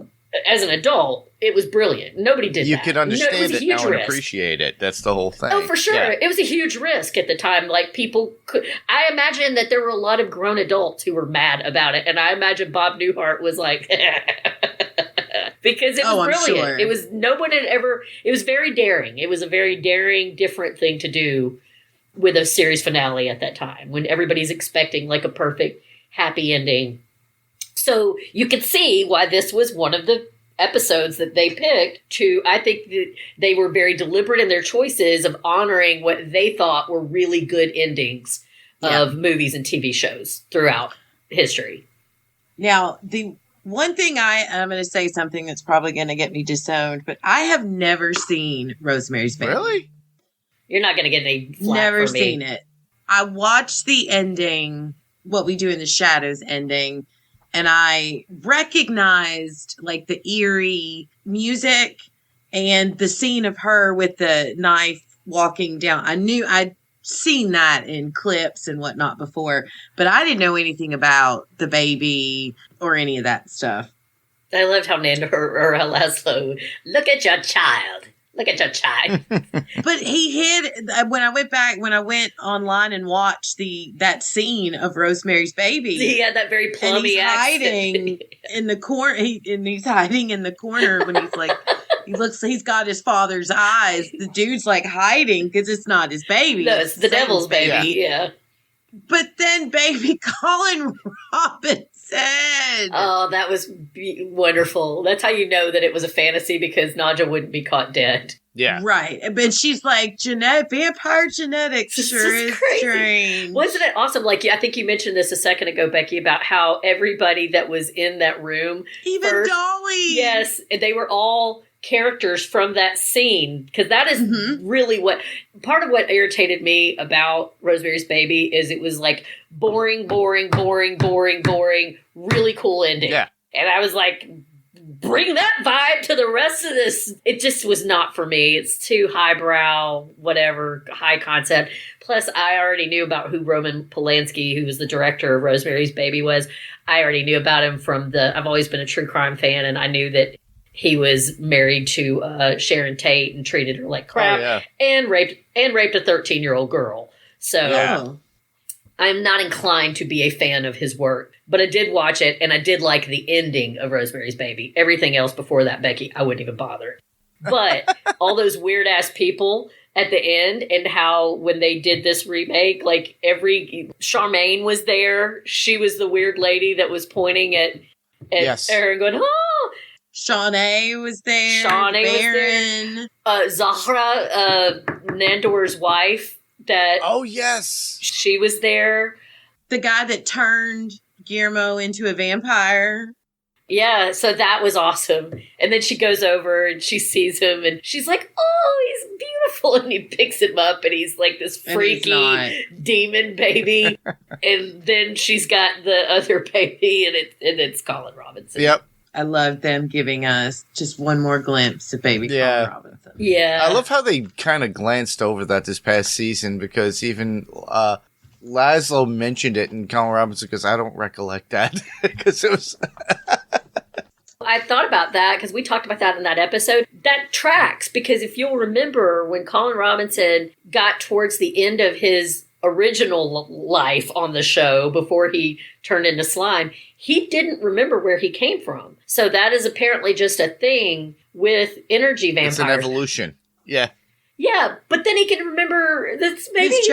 as an adult, it was brilliant. Nobody did that. You can understand it now and appreciate it. That's the whole thing. Oh, for sure. Yeah. It was a huge risk at the time. Like, people could... I imagine that there were a lot of grown adults who were mad about it. And I imagine Bob Newhart was like... Because it was brilliant. Sure. It was, no one had ever... It was very daring. It was a very daring, different thing to do with a series finale at that time, when everybody's expecting like a perfect, happy ending. So you can see why this was one of the episodes that they picked to... I think that they were very deliberate in their choices of honoring what they thought were really good endings of movies and TV shows throughout history. Now, the one thing I'm going to say something that's probably going to get me disowned, but I have never seen Rosemary's Baby. Really? You're not going to get any flack Never from me. seen it. I watched the ending, What We Do in the Shadows ending, and I recognized like the eerie music and the scene of her with the knife walking down. I knew I'd seen that in clips and whatnot before, but I didn't know anything about the baby or any of that stuff. I loved how Nando or Laszlo, look at your child. Look at your child. But he hid when I went online and watched that scene of Rosemary's Baby. He had that very plummy accent. Hiding in the corner. He's hiding in the corner when he's like, he's got his father's eyes. The dude's like hiding because it's not his baby. No, it's the devil's baby. Yeah. But then baby Colin Robinson. Oh, that was wonderful. That's how you know that it was a fantasy, because Nadja wouldn't be caught dead. Yeah. Right. But she's like, vampire genetics sure is crazy. Strange. Wasn't it awesome? Like, I think you mentioned this a second ago, Becky, about how everybody that was in that room. Even first, Dolly. Yes. They were all characters from that scene, because that is really what part of what irritated me about Rosemary's Baby is it was like boring, really cool ending. Yeah. And I was like, bring that vibe to the rest of this. It just was not for me. It's too highbrow, whatever, high concept. Plus, I already knew about who Roman Polanski, who was the director of Rosemary's Baby, was. I already knew about him from I've always been a true crime fan, and I knew that he was married to Sharon Tate and treated her like crap, and raped a 13-year-old girl. So I'm not inclined to be a fan of his work, but I did watch it, and I did like the ending of Rosemary's Baby. Everything else before that, Becky, I wouldn't even bother. But all those weird ass people at the end, and how when they did this remake, like Charmaine was there. She was the weird lady that was pointing at her and going, oh. Shawnee was there. Shawnee was Baron. there. Zahra, Nandor's wife, that Oh, yes. she was there. The guy that turned Guillermo into a vampire. Yeah, so that was awesome. And then she goes over and she sees him and she's like, oh, he's beautiful. And he picks him up and he's like this freaky demon baby. And then she's got the other baby and it's Colin Robinson. Yep. I love them giving us just one more glimpse of baby Colin Robinson. Yeah. I love how they kind of glanced over that this past season because even Laszlo mentioned it and Colin Robinson goes, I don't recollect that because it was... I thought about that because we talked about that in that episode. That tracks because if you'll remember when Colin Robinson got towards the end of his original life on the show before he turned into slime, he didn't remember where he came from. So that is apparently just a thing with energy vampires. It's an evolution. Yeah. Yeah, but then he can remember that's maybe his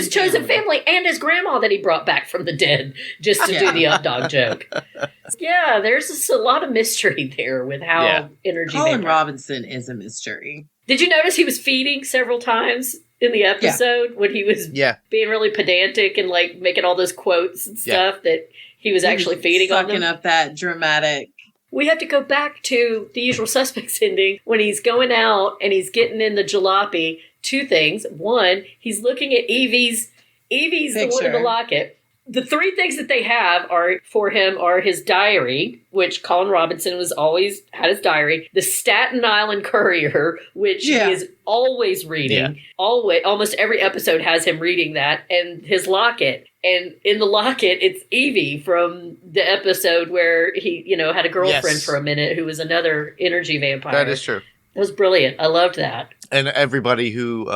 chosen family and his grandma that he brought back from the dead just to do the up dog joke. Yeah, there's just a lot of mystery there with how energy. Colin Robinson is a mystery. Did you notice he was feeding several times in the episode when he was being really pedantic and like making all those quotes and stuff that he was actually feeding on them? Sucking up that dramatic. We have to go back to The Usual Suspects ending when he's going out and he's getting in the jalopy. Two things. One, he's looking at Evie's the one in the locket. The three things that they have for him are his diary, which Colin Robinson was always had his diary, the Staten Island Courier, which he is always reading. Almost every episode has him reading that, and his locket. And in the locket, it's Evie from the episode where he, had a girlfriend for a minute who was another energy vampire. That is true. It was brilliant. I loved that. And everybody who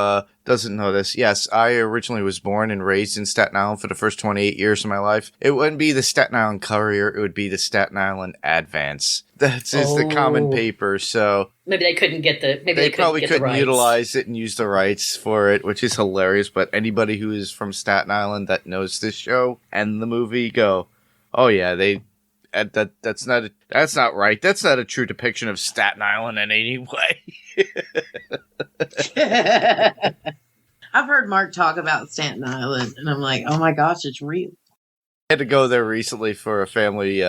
doesn't know this, yes, I originally was born and raised in Staten Island for the first 28 years of my life. It wouldn't be the Staten Island Courier. It would be the Staten Island Advance. That's the common paper, so... Maybe they couldn't get the... Maybe they probably couldn't couldn't utilize it and use the rights for it, which is hilarious. But anybody who is from Staten Island that knows this show and the movie go, oh yeah, that's not right. That's not a true depiction of Staten Island in any way. I've heard Mark talk about Staten Island, and I'm like, oh my gosh, it's real. I had to go there recently for a family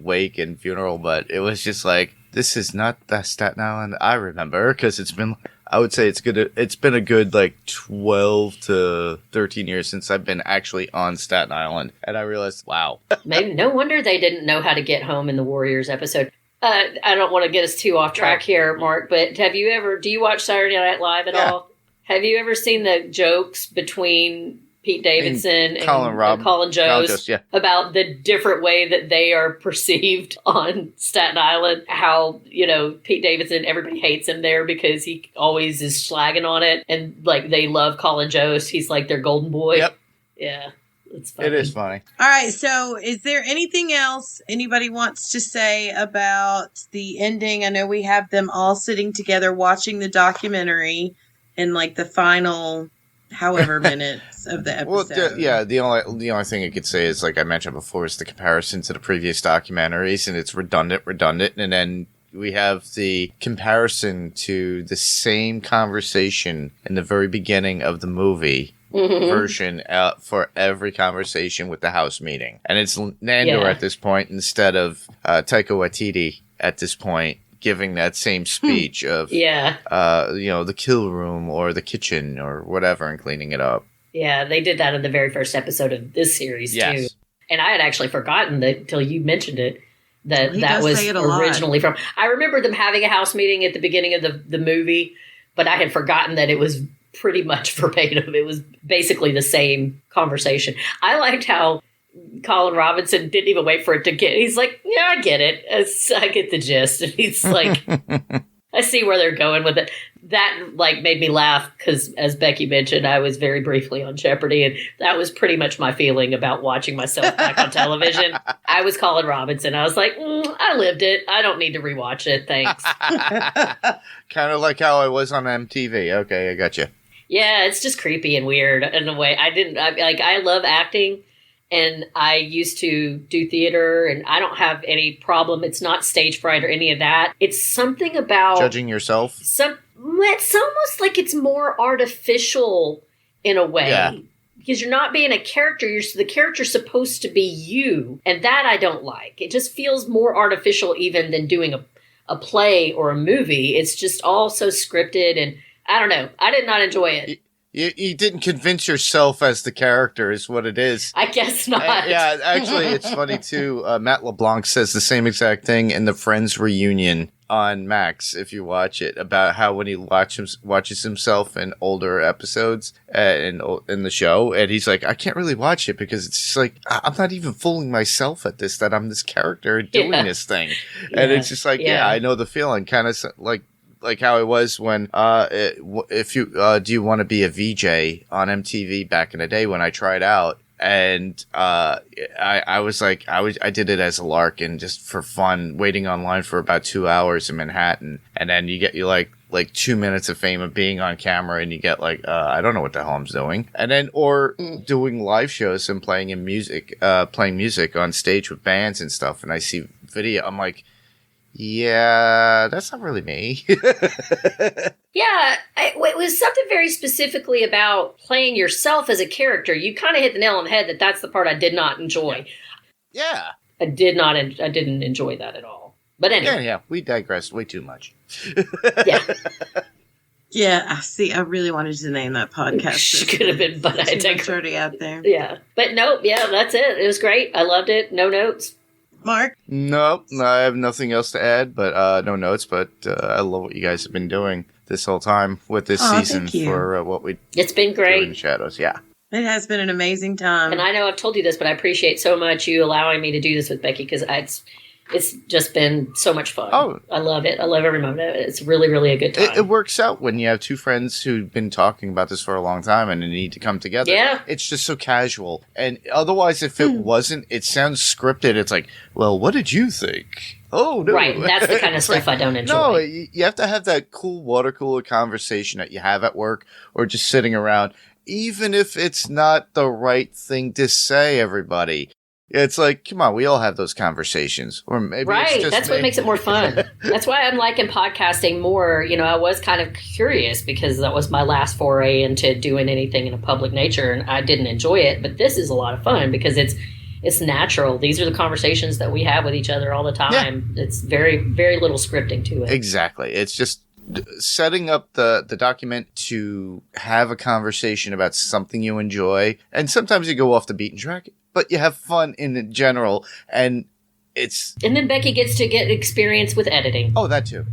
wake and funeral, but it was just like, this is not the Staten Island I remember, because it's been, I would say it's been a good like 12 to 13 years since I've been actually on Staten Island, and I realized, wow. Maybe no wonder they didn't know how to get home in the Warriors episode. I don't want to get us too off track here, Mark, but do you watch Saturday Night Live at all? Have you ever seen the jokes between Pete Davidson and Colin Jost about the different way that they are perceived on Staten Island? How, Pete Davidson, everybody hates him there because he always is slagging on it. And like they love Colin Jost. He's like their golden boy. Yep. Yeah. It's funny. It is funny. All right. So is there anything else anybody wants to say about the ending? I know we have them all sitting together watching the documentary in like the final however minutes of the episode. Well, the only thing I could say is, like I mentioned before, is the comparison to the previous documentaries, and it's redundant, and then we have the comparison to the same conversation in the very beginning of the movie version for every conversation with the house meeting, and it's Nandor at this point instead of Taika Waititi at this point, giving that same speech of, the kill room or the kitchen or whatever and cleaning it up. Yeah, they did that in the very first episode of this series, too. And I had actually forgotten that until you mentioned it, that was originally from... I remember them having a house meeting at the beginning of the movie, but I had forgotten that it was pretty much verbatim. It was basically the same conversation. I liked how Colin Robinson didn't even wait for it to get. He's like, yeah, I get it. I get the gist. And he's like, I see where they're going with it. That like made me laugh because, as Becky mentioned, I was very briefly on Jeopardy, and that was pretty much my feeling about watching myself back on television. I was Colin Robinson. I was like, I lived it. I don't need to rewatch it. Thanks. Kind of like how I was on MTV. Okay, I got you. Yeah, it's just creepy and weird in a way. I love acting. And I used to do theater, and I don't have any problem. It's not stage fright or any of that. It's something about Judging yourself. It's almost like it's more artificial in a way. Yeah. Because you're not being a character. The character's supposed to be you. And that I don't like. It just feels more artificial even than doing a play or a movie. It's just all so scripted. And I don't know. I did not enjoy it. You didn't convince yourself as the character is what it is. I guess not. Yeah, actually, it's funny, too. Matt LeBlanc says the same exact thing in the Friends reunion on Max, if you watch it, about how when he watches himself in older episodes in the show, and he's like, I can't really watch it because it's just like, I'm not even fooling myself at this, that I'm this character doing this thing. And it's just like, yeah, I know the feeling, kind of like how it was when, if you, do you want to be a VJ on MTV back in the day when I tried out? And, I was like, I did it as a lark and just for fun, waiting online for about 2 hours in Manhattan. And then you like 2 minutes of fame of being on camera and you get like, I don't know what the hell I'm doing. And then, or doing live shows and playing music on stage with bands and stuff. And I see video, I'm like, yeah, that's not really me. Yeah, it was something very specifically about playing yourself as a character. You kind of hit the nail on the head that's the part I did not enjoy. Yeah. I didn't enjoy that at all. But anyway. Yeah, we digressed way too much. Yeah. Yeah, I see. I really wanted to name that podcast. Could have been, but I digressed. Already out there. Yeah. But nope, yeah, that's it. It was great. I loved it. No notes. Mark? Nope, I have nothing else to add, but no notes. But I love what you guys have been doing this whole time with this season for what we. It's been great. In the shadows, yeah. It has been an amazing time. And I know I've told you this, but I appreciate so much you allowing me to do this with Becky because it's just been so much fun. Oh. I love it. I love every moment of it. It's really, really a good time. It works out when you have two friends who've been talking about this for a long time and they need to come together. Yeah. It's just so casual. And otherwise, if it wasn't, it sounds scripted. It's like, well, what did you think? Oh, no. Right. That's the kind of stuff I don't enjoy. No, you have to have that cool water cooler conversation that you have at work or just sitting around, even if it's not the right thing to say, everybody. It's like, come on, we all have those conversations. Or maybe it's just that's me. what makes it more fun. That's why I'm liking podcasting more. You know, I was kind of curious because that was my last foray into doing anything in a public nature, and I didn't enjoy it. But this is a lot of fun because it's natural. These are the conversations that we have with each other all the time. Yeah. It's very, very little scripting to it. Exactly. It's just setting up the document to have a conversation about something you enjoy. And sometimes you go off the beaten track, but you have fun in general. And then Becky gets to get experience with editing. Oh, that too.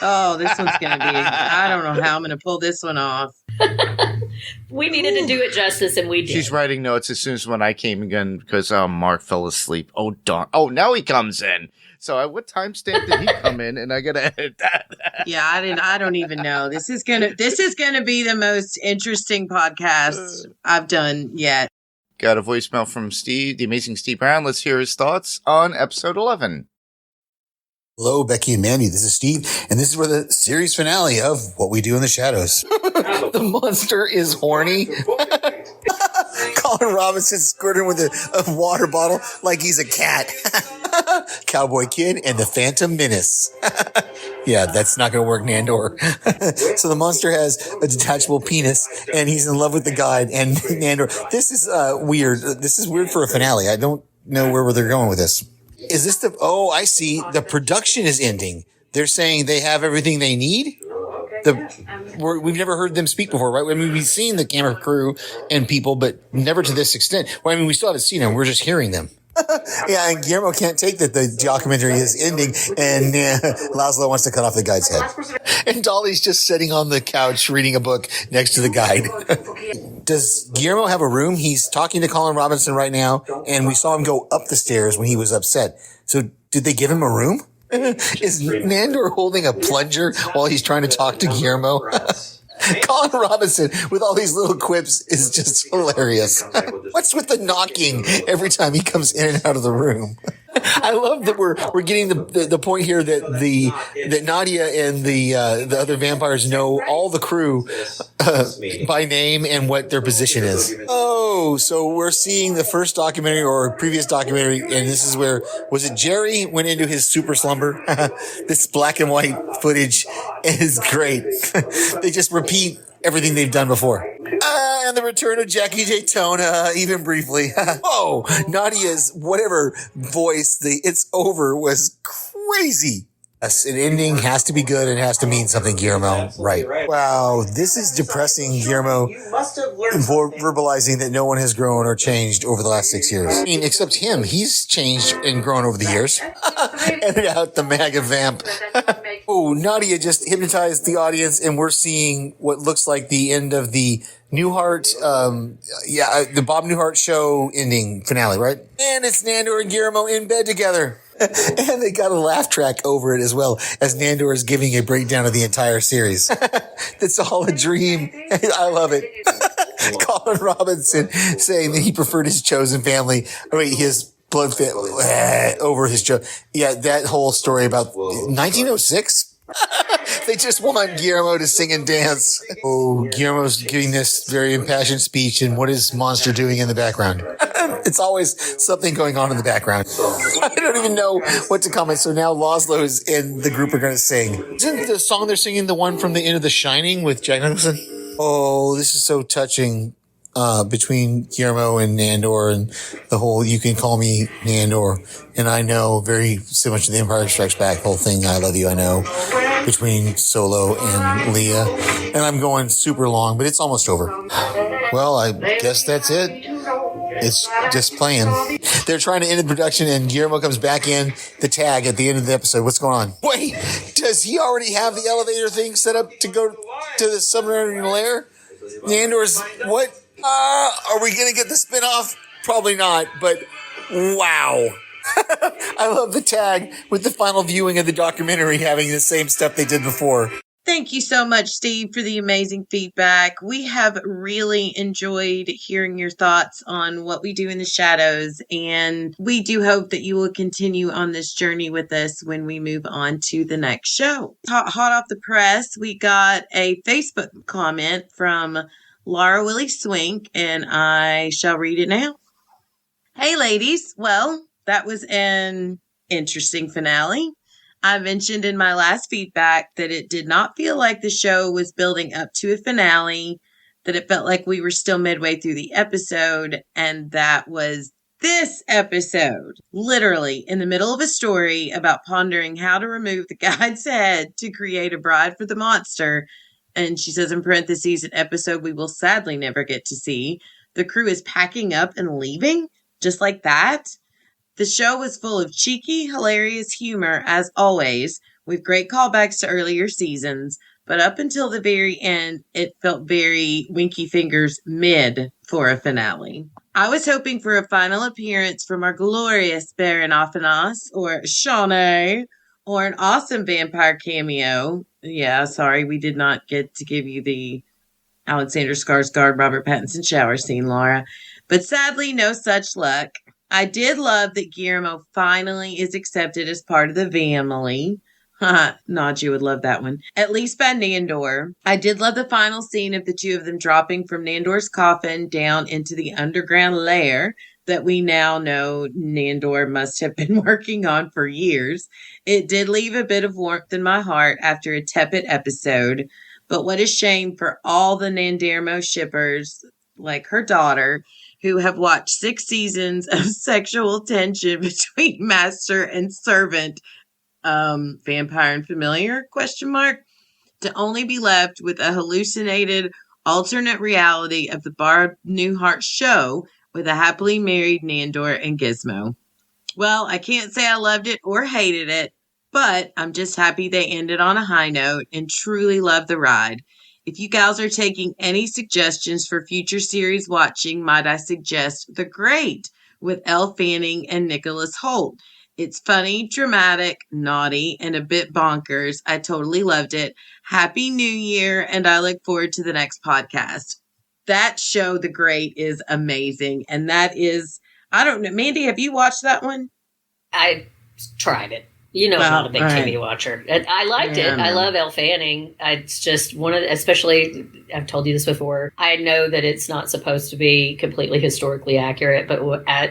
Oh, this one's going to be, I don't know how I'm going to pull this one off. We needed to do it justice, and we did. She's writing notes as soon as when I came again because Mark fell asleep. Oh, darn. Oh, now he comes in. So at what timestamp did he come in? And I got to edit that. Yeah, I don't even know. This is gonna be the most interesting podcast I've done yet. Got a voicemail from Steve, the amazing Steve Brown. Let's hear his thoughts on episode 11. Hello, Becky and Mandy. This is Steve, and this is for the series finale of What We Do in the Shadows. The monster is horny. Colin Robinson squirting with a water bottle like he's a cat. Cowboy Kid and the Phantom Menace. Yeah, that's not going to work, Nandor. So the monster has a detachable penis, and he's in love with the guide. And Nandor, this is weird. This is weird for a finale. I don't know where they're going with this. Is this oh, I see. The production is ending. They're saying they have everything they need? We've never heard them speak before, right? I mean, we've seen the camera crew and people, but never to this extent. Well, I mean, we still haven't seen them. We're just hearing them. Yeah, and Guillermo can't take that the documentary is ending, and Laszlo wants to cut off the guide's head. And Dolly's just sitting on the couch reading a book next to the guide. Does Guillermo have a room? He's talking to Colin Robinson right now, and we saw him go up the stairs when he was upset. So did they give him a room? Is Nandor holding a plunger while he's trying to talk to Guillermo? Colin Robinson with all these little quips is just hilarious. What's with the knocking every time he comes in and out of the room? I love that we're getting the point here that Nadia and the other vampires know all the crew by name and what their position is. Oh, so we're seeing the first documentary or previous documentary, and this is where, was it Jerry went into his super slumber? This black and white footage is great. They just repeat everything they've done before. And the return of Jackie Daytona, even briefly. Oh, Nadia's whatever voice, the "It's Over" was crazy. Yes, an ending has to be good and has to mean something, Guillermo. Right. Wow, this is depressing, Guillermo. Verbalizing that no one has grown or changed over the last 6 years. I mean, except him. He's changed and grown over the years. Edit out the MAGA vamp. Oh, Nadia just hypnotized the audience, and we're seeing what looks like the end of the Newhart, the Bob Newhart show ending finale, right? And it's Nandor and Guillermo in bed together. And they got a laugh track over it as well, as Nandor is giving a breakdown of the entire series. It's all a dream. I love it. Colin Robinson saying that he preferred his chosen family, his blood family over his Yeah, that whole story about 1906. They just want Guillermo to sing and dance. Oh, Guillermo's giving this very impassioned speech, and what is Monster doing in the background? It's always something going on in the background. I don't even know what to comment. So now Laszlo's and the group are going to sing. Isn't the song they're singing the one from the end of The Shining with Jack Nicholson? Oh, this is so touching. Between Guillermo and Nandor and the whole "you can call me Nandor" and I know, very similar to The Empire Strikes Back whole thing, "I love you, I know," between Solo and Leia. And I'm going super long, but it's almost over. Well, I guess that's it. It's just playing. They're trying to end the production, and Guillermo comes back in the tag at the end of the episode. What's going on? Wait, does he already have the elevator thing set up to go to the submarine lair? Nandor's what? Are we going to get the spinoff? Probably not, but wow. I love the tag with the final viewing of the documentary having the same stuff they did before. Thank you so much, Steve, for the amazing feedback. We have really enjoyed hearing your thoughts on what we do in the shadows, and we do hope that you will continue on this journey with us when we move on to the next show. Hot off the press, we got a Facebook comment from Laura Willie Swink, and I shall read it now. Hey, ladies. Well, that was an interesting finale. I mentioned in my last feedback that it did not feel like the show was building up to a finale, that it felt like we were still midway through the episode, and that was this episode. Literally in the middle of a story about pondering how to remove the guide's head to create a bride for the monster. And she says in parentheses, an episode we will sadly never get to see. The crew is packing up and leaving, just like that. The show was full of cheeky, hilarious humor, as always, with great callbacks to earlier seasons. But up until the very end, it felt very Winky Fingers mid for a finale. I was hoping for a final appearance from our glorious Baron Ophanos, or Shawnee, or an awesome vampire cameo. Yeah, sorry, we did not get to give you the Alexander Skarsgård, Robert Pattinson shower scene, Laura. But sadly, no such luck. I did love that Guillermo finally is accepted as part of the family. Najee would love that one. At least by Nandor. I did love the final scene of the two of them dropping from Nandor's coffin down into the underground lair that we now know Nandor must have been working on for years. It did leave a bit of warmth in my heart after a tepid episode, but what a shame for all the Nandermo shippers, like her daughter, who have watched 6 seasons of sexual tension between master and servant, vampire and familiar, to only be left with a hallucinated alternate reality of the Barb Newhart show with a happily married Nandor and Gizmo. Well, I can't say I loved it or hated it, but I'm just happy they ended on a high note and truly loved the ride. If you gals are taking any suggestions for future series watching, might I suggest The Great with Elle Fanning and Nicholas Hoult. It's funny, dramatic, naughty, and a bit bonkers. I totally loved it. Happy New Year, and I look forward to the next podcast. That show, The Great, is amazing. And that is, I don't know, Mandy, have you watched that one? I tried it. You know, I'm not a big TV watcher. I liked it. I love Elle Fanning. It's just one of, especially, I've told you this before. I know that it's not supposed to be completely historically accurate, but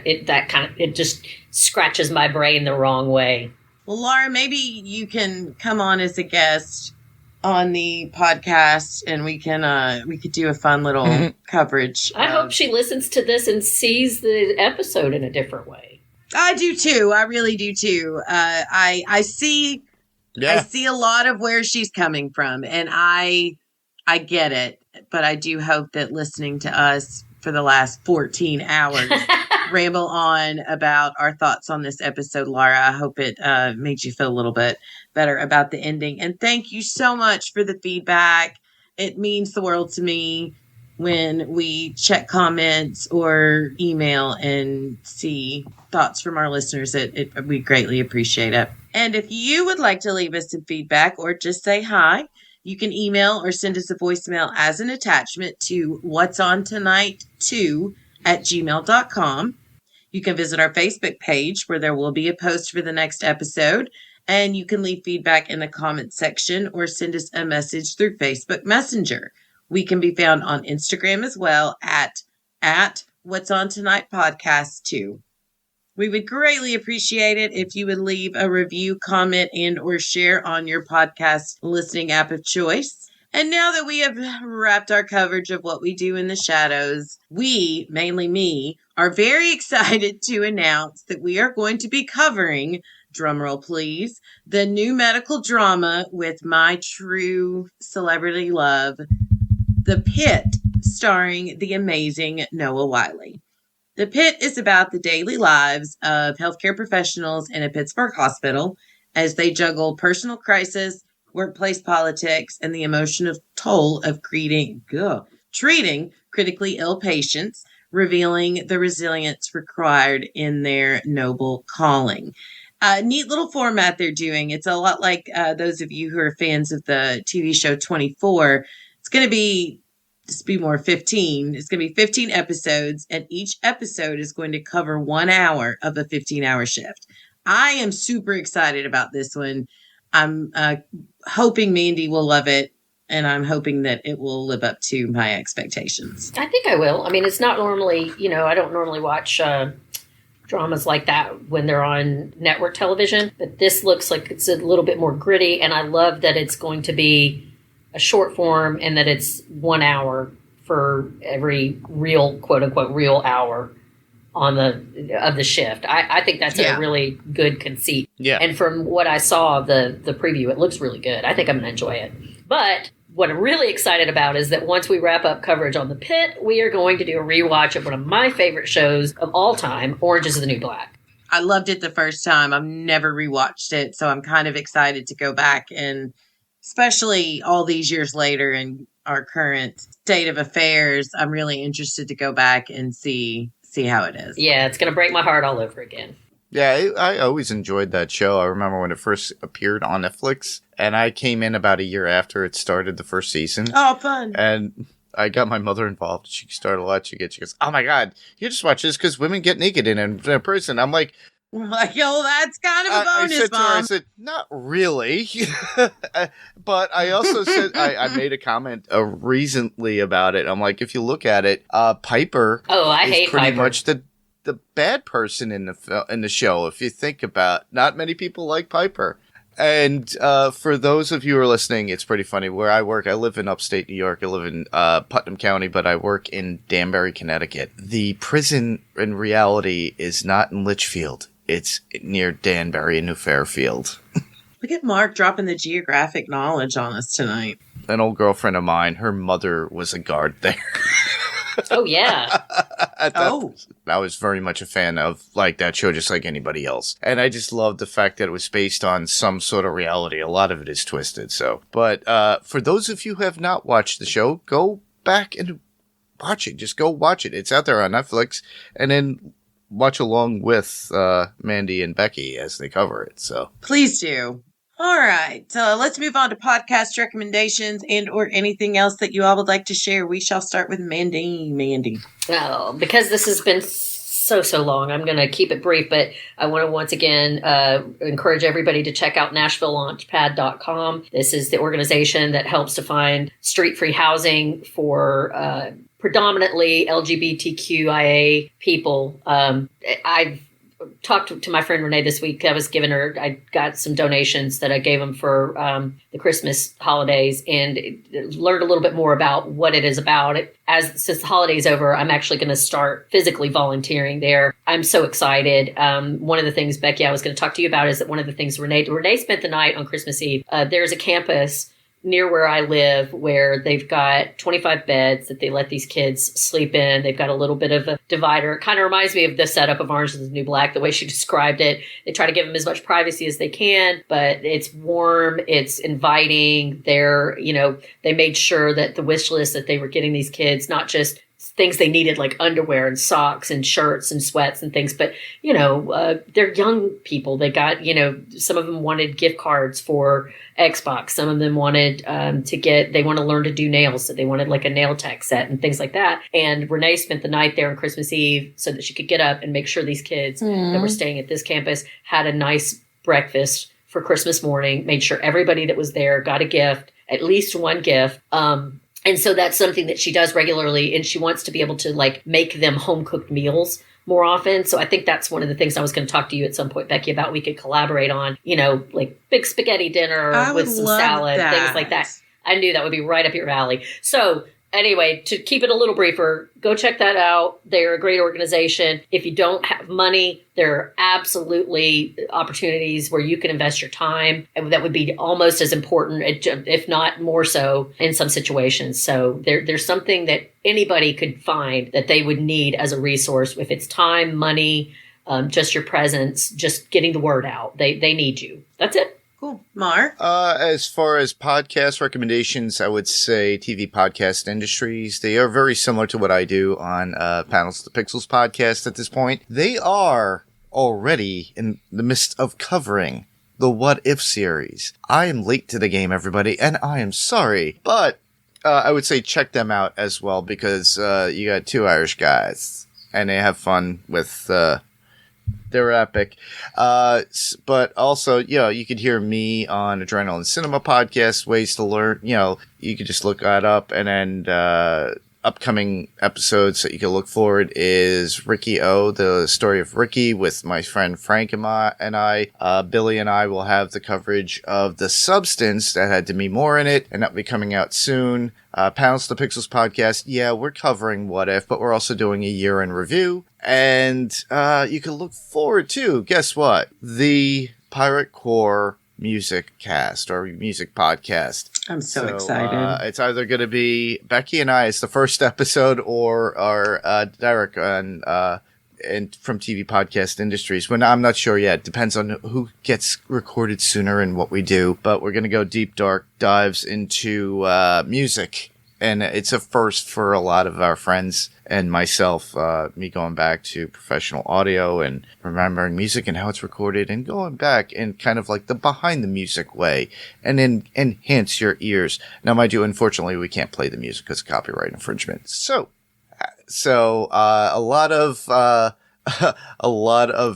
it just scratches my brain the wrong way. Well, Laura, maybe you can come on as a guest on the podcast, and we could do a fun little coverage. I hope she listens to this and sees the episode in a different way. I do too. I really do too. I see. Yeah. I see a lot of where she's coming from, and I get it. But I do hope that listening to us for the last 14 hours ramble on about our thoughts on this episode, Laura, I hope it made you feel a little bit better about the ending. And thank you so much for the feedback. It means the world to me when we check comments or email and see thoughts from our listeners. We greatly appreciate it. And if you would like to leave us some feedback or just say hi, you can email or send us a voicemail as an attachment to whatsontonight2@gmail.com. You can visit our Facebook page where there will be a post for the next episode, and you can leave feedback in the comments section or send us a message through Facebook Messenger. We can be found on Instagram as well at What's On Tonight Podcast 2. We would greatly appreciate it if you would leave a review, comment, and or share on your podcast listening app of choice. And now that we have wrapped our coverage of what we do in the shadows, we, mainly me, are very excited to announce that we are going to be covering, drumroll please, the new medical drama with my true celebrity love, The Pit, starring the amazing Noah Wyle. The Pit is about the daily lives of healthcare professionals in a Pittsburgh hospital as they juggle personal crisis, workplace politics, and the emotional toll of treating critically ill patients, revealing the resilience required in their noble calling. Neat little format they're doing. It's a lot like those of you who are fans of the TV show 24. It's going to be, just be more 15. It's going to be 15 episodes, and each episode is going to cover 1 hour of a 15-hour shift. I am super excited about this one. I'm hoping Mandy will love it, and I'm hoping that it will live up to my expectations. I think I will. I mean, it's not normally, I don't normally watch dramas like that when they're on network television, but this looks like it's a little bit more gritty, and I love that it's going to be a short form and that it's 1 hour for every real, quote unquote, real hour of the shift. I think that's a really good conceit. Yeah. And from what I saw of the preview, it looks really good. I think I'm going to enjoy it. But what I'm really excited about is that once we wrap up coverage on The Pit, we are going to do a rewatch of one of my favorite shows of all time, Orange is the New Black. I loved it the first time. I've never rewatched it, so I'm kind of excited to go back, and especially all these years later in our current state of affairs, I'm really interested to go back and see how it is. Yeah, it's going to break my heart all over again. Yeah, I always enjoyed that show. I remember when it first appeared on Netflix, and I came in about a year after it started the first season. Oh, fun. And I got my mother involved. She started watching it. She goes, "Oh my God, you just watch this because women get naked in a person." I'm like, that's kind of a bonus, Mom. I said, not really. But I also said, I made a comment recently about it. I'm like, if you look at it, Piper is pretty much the bad person in the show. If you think about, not many people like Piper. And for those of you who are listening, it's pretty funny. Where I work, I live in upstate New York. I live in Putnam County, but I work in Danbury, Connecticut. The prison in reality is not in Litchfield. It's near Danbury in New Fairfield. Look at Mark dropping the geographic knowledge on us tonight. An old girlfriend of mine, her mother was a guard there. Oh, yeah. I was very much a fan of that show, just like anybody else. And I just loved the fact that it was based on some sort of reality. A lot of it is twisted. But for those of you who have not watched the show, go back and watch it. Just go watch it. It's out there on Netflix. And then watch along with Mandy and Becky as they cover it. So please do. All right, so let's move on to podcast recommendations and or anything else that you all would like to share. We shall start with Mandy. Oh, because this has been so long. I'm going to keep it brief, but I want to once again encourage everybody to check out NashvilleLaunchpad.com. This is the organization that helps to find street-free housing for predominantly LGBTQIA people. I've talked to my friend Renee this week. I got some donations that I gave them for the Christmas holidays, and learned a little bit more about what it is about. Since the holiday's over, I'm actually going to start physically volunteering there. I'm so excited. One of the things, Becky, I was going to talk to you about is that one of the things Renee spent the night on Christmas Eve. There's a campus near where I live where they've got 25 beds that they let these kids sleep in. They've got a little bit of a divider. It kind of reminds me of the setup of Orange is the New Black, the way she described it. They try to give them as much privacy as they can, but it's warm, it's inviting. They made sure that the wish list that they were getting these kids, not just things they needed like underwear and socks and shirts and sweats and things. But, they're young people. They got, some of them wanted gift cards for Xbox. Some of them wanted they want to learn to do nails. So they wanted like a nail tech set and things like that. And Renee spent the night there on Christmas Eve so that she could get up and make sure these kids that were staying at this campus had a nice breakfast for Christmas morning, made sure everybody that was there got a gift, at least one gift. And so that's something that she does regularly, and she wants to be able to like make them home cooked meals more often. So I think that's one of the things I was going to talk to you at some point, Becky, about we could collaborate on, like big spaghetti dinner with some salad, things like that. I knew that would be right up your alley. So anyway, to keep it a little briefer, go check that out. They're a great organization. If you don't have money, there are absolutely opportunities where you can invest your time. And that would be almost as important, if not more so, in some situations. So there's something that anybody could find that they would need as a resource. If it's time, money, just your presence, just getting the word out. They need you. That's it. Cool. Mark? As far as podcast recommendations, I would say TV Podcast Industries. They are very similar to what I do on Panels to Pixels podcast at this point. They are already in the midst of covering the What If series. I am late to the game, everybody, and I am sorry. But I would say check them out as well because you got two Irish guys, and they have fun with... They're epic. But also, you could hear me on Adrenaline Cinema podcast, Ways to Learn. You could just look that up. And then upcoming episodes that you can look forward is Ricky O, the story of Ricky with my friend Frank and I. Billy and I will have the coverage of The Substance that had Demi Moore in it, and that'll be coming out soon. Panels to Pixels podcast. Yeah, we're covering What If, but we're also doing a year in review. And you can look forward to, guess what? The Pirate Core music cast or music podcast. I'm so excited. It's either going to be Becky and I as the first episode or Derek and from TV Podcast Industries. When I'm not sure yet. Depends on who gets recorded sooner and what we do. But we're going to go deep, dark dives into music. And it's a first for a lot of our friends and myself, me going back to professional audio and remembering music and how it's recorded and going back and kind of like the behind the music way and then enhance your ears. Now, mind you, unfortunately, we can't play the music because of copyright infringement. So a lot of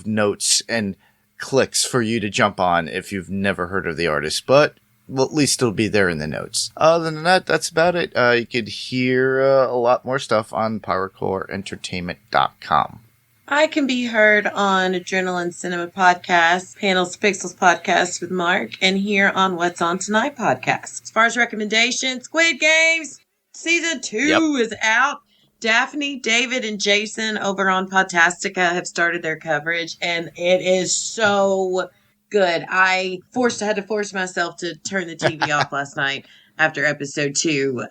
notes and clicks for you to jump on if you've never heard of the artist, but well, at least it'll be there in the notes. Other than that, that's about it. You could hear a lot more stuff on PowerCoreEntertainment.com. I can be heard on Adrenaline Cinema Podcast, Panels to Pixels Podcast with Mark, and here on What's On Tonight Podcast. As far as recommendations, Squid Games Season 2 is out. Daphne, David, and Jason over on Podtastica have started their coverage, and it is so good. I had to force myself to turn the TV off last night after episode 2,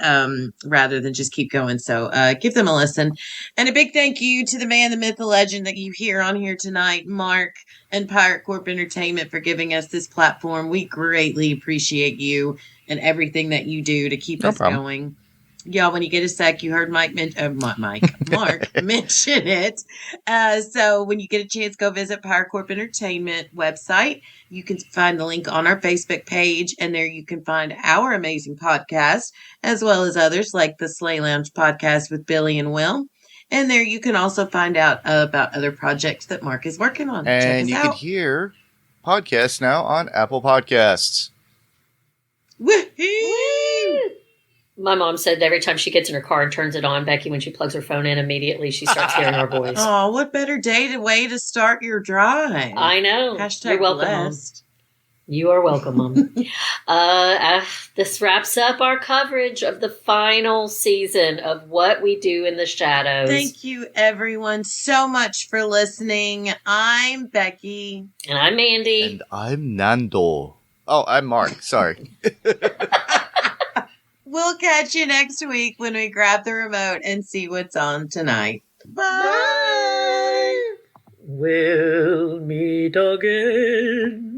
rather than just keep going. So give them a listen. And a big thank you to the man, the myth, the legend that you hear on here tonight, Mark and Pirate Corp Entertainment, for giving us this platform. We greatly appreciate you and everything that you do to keep us going. Y'all, when you get a sec, you heard Mark mention it. So when you get a chance, go visit Pirate Corp Entertainment website. You can find the link on our Facebook page, and there you can find our amazing podcast, as well as others like the Slay Lounge podcast with Billy and Will. And there you can also find out about other projects that Mark is working on. Check And us you out. can hear podcasts now on Apple Podcasts. Woohoo! My mom said every time she gets in her car and turns it on, Becky, when she plugs her phone in, immediately she starts hearing our voice. Oh, what better way to start your drive? I know. Hashtag You're welcome, blessed. Mom. You are welcome, Mom. This wraps up our coverage of the final season of What We Do in the Shadows. Thank you, everyone, so much for listening. I'm Becky. And I'm Mandy. And I'm Nando. Oh, I'm Mark. Sorry. We'll catch you next week when we grab the remote and see what's on tonight. Bye. Bye. We'll meet again.